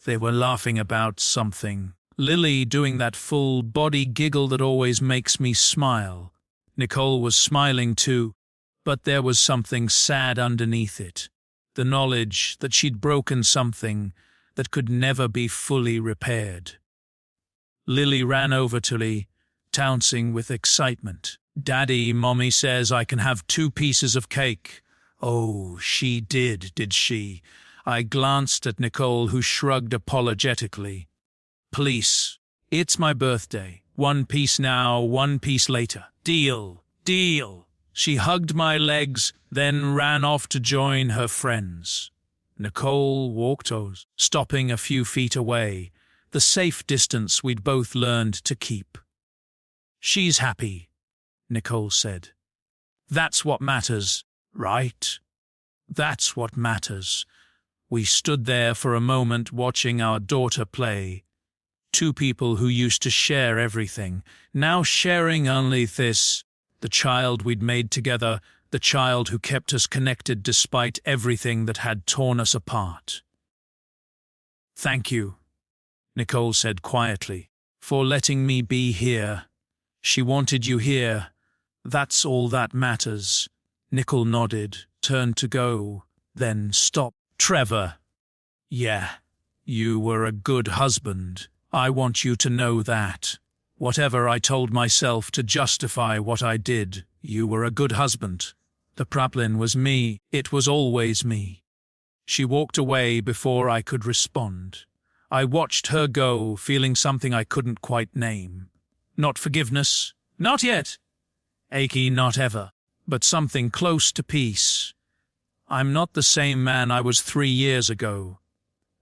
A: They were laughing about something. Lily doing that full body giggle that always makes me smile. Nicole was smiling too, but there was something sad underneath it. The knowledge that she'd broken something that could never be fully repaired. Lily ran over to me, touncing with excitement. Daddy, Mommy says I can have 2 pieces of cake. Oh, she did she? I glanced at Nicole, who shrugged apologetically. Please, it's my birthday. 1 piece now, 1 piece later. Deal. She hugged my legs, then ran off to join her friends. Nicole walked over, stopping a few feet away, the safe distance we'd both learned to keep. She's happy, Nicole said. That's what matters, right? That's what matters. We stood there for a moment watching our daughter play. 2 people who used to share everything, now sharing only this. The child we'd made together, the child who kept us connected despite everything that had torn us apart. Thank you, Nicole said quietly, for letting me be here. She wanted you here. That's all that matters. Nicole nodded, turned to go, then stopped. Trevor. Yeah, you were a good husband. I want you to know that. Whatever I told myself to justify what I did, you were a good husband. The problem was me. It was always me. She walked away before I could respond. I watched her go, feeling something I couldn't quite name. Not forgiveness. Not yet. Achy, not ever. But something close to peace. I'm not the same man I was 3 years ago.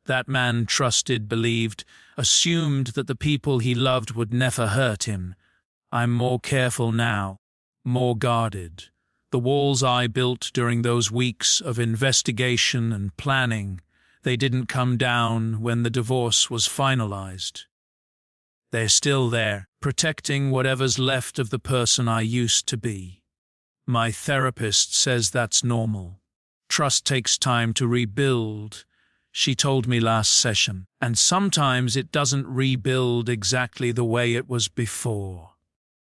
A: That man trusted, believed, assumed that the people he loved would never hurt him. I'm more careful now, more guarded. The walls I built during those weeks of investigation and planning, they didn't come down when the divorce was finalized. They're still there, protecting whatever's left of the person I used to be. My therapist says that's normal. Trust takes time to rebuild, she told me last session, and sometimes it doesn't rebuild exactly the way it was before.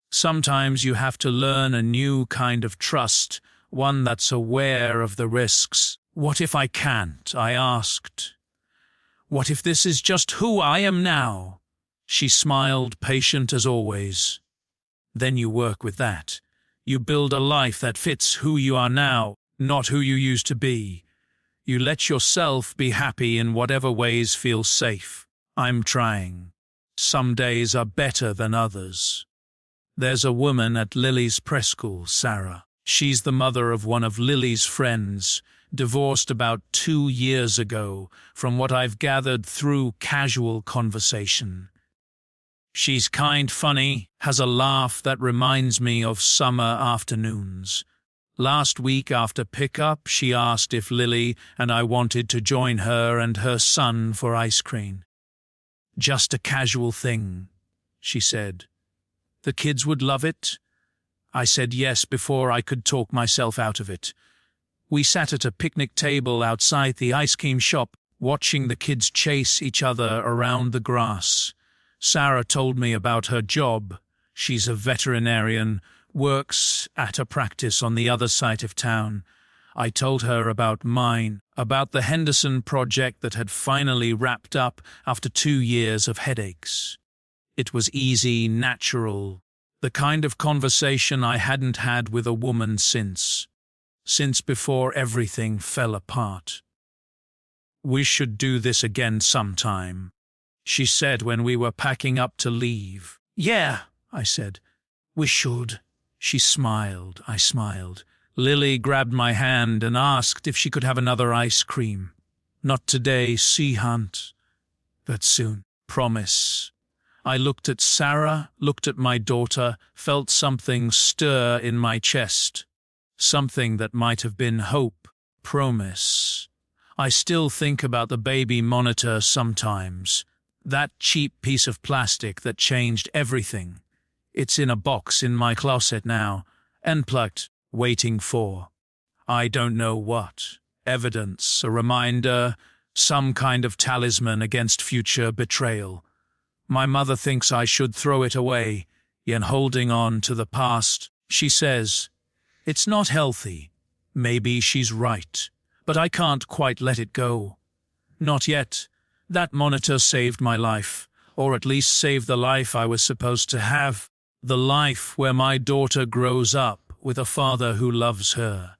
A: Sometimes you have to learn a new kind of trust, one that's aware of the risks. What if I can't? I asked. What if this is just who I am now? She smiled, patient as always. Then you work with that. You build a life that fits who you are now, not who you used to be. You let yourself be happy in whatever ways feel safe. I'm trying. Some days are better than others. There's a woman at Lily's preschool, Sarah. She's the mother of one of Lily's friends, divorced about 2 years ago, from what I've gathered through casual conversation. She's kind, funny, has a laugh that reminds me of summer afternoons. Last week after pickup, she asked if Lily and I wanted to join her and her son for ice cream. Just a casual thing, she said. The kids would love it. I said yes before I could talk myself out of it. We sat at a picnic table outside the ice cream shop, watching the kids chase each other around the grass. Sarah told me about her job. She's a veterinarian, works at a practice on the other side of town. I told her about mine, about the Henderson project that had finally wrapped up after 2 years of headaches. It was easy, natural, the kind of conversation I hadn't had with a woman since before everything fell apart. "We should do this again sometime," she said when we were packing up to leave. "Yeah," I said. "We should." She smiled. I smiled. Lily grabbed my hand and asked if she could have another ice cream. "Not today, Sea Hunt. But soon. Promise." I looked at Sarah, looked at my daughter, felt something stir in my chest. Something that might have been hope. Promise. I still think about the baby monitor sometimes. That cheap piece of plastic that changed everything. It's in a box in my closet now, unplugged, waiting for, I don't know what. Evidence, a reminder, some kind of talisman against future betrayal. My mother thinks I should throw it away, yet holding on to the past. She says, it's not healthy. Maybe she's right, but I can't quite let it go. Not yet. That monitor saved my life, or at least saved the life I was supposed to have. The life where my daughter grows up with a father who loves her.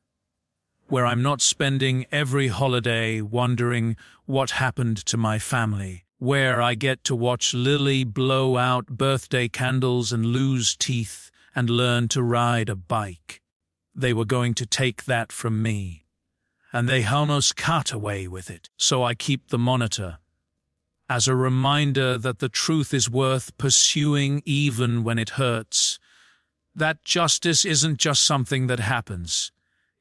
A: Where I'm not spending every holiday wondering what happened to my family. Where I get to watch Lily blow out birthday candles and lose teeth and learn to ride a bike. They were going to take that from me, and they almost cut away with it. So I keep the monitor as a reminder that the truth is worth pursuing even when it hurts. That justice isn't just something that happens.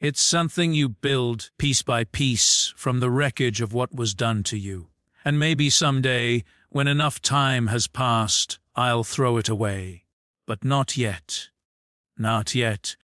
A: It's something you build piece by piece from the wreckage of what was done to you. And maybe someday, when enough time has passed, I'll throw it away. But not yet. Not yet.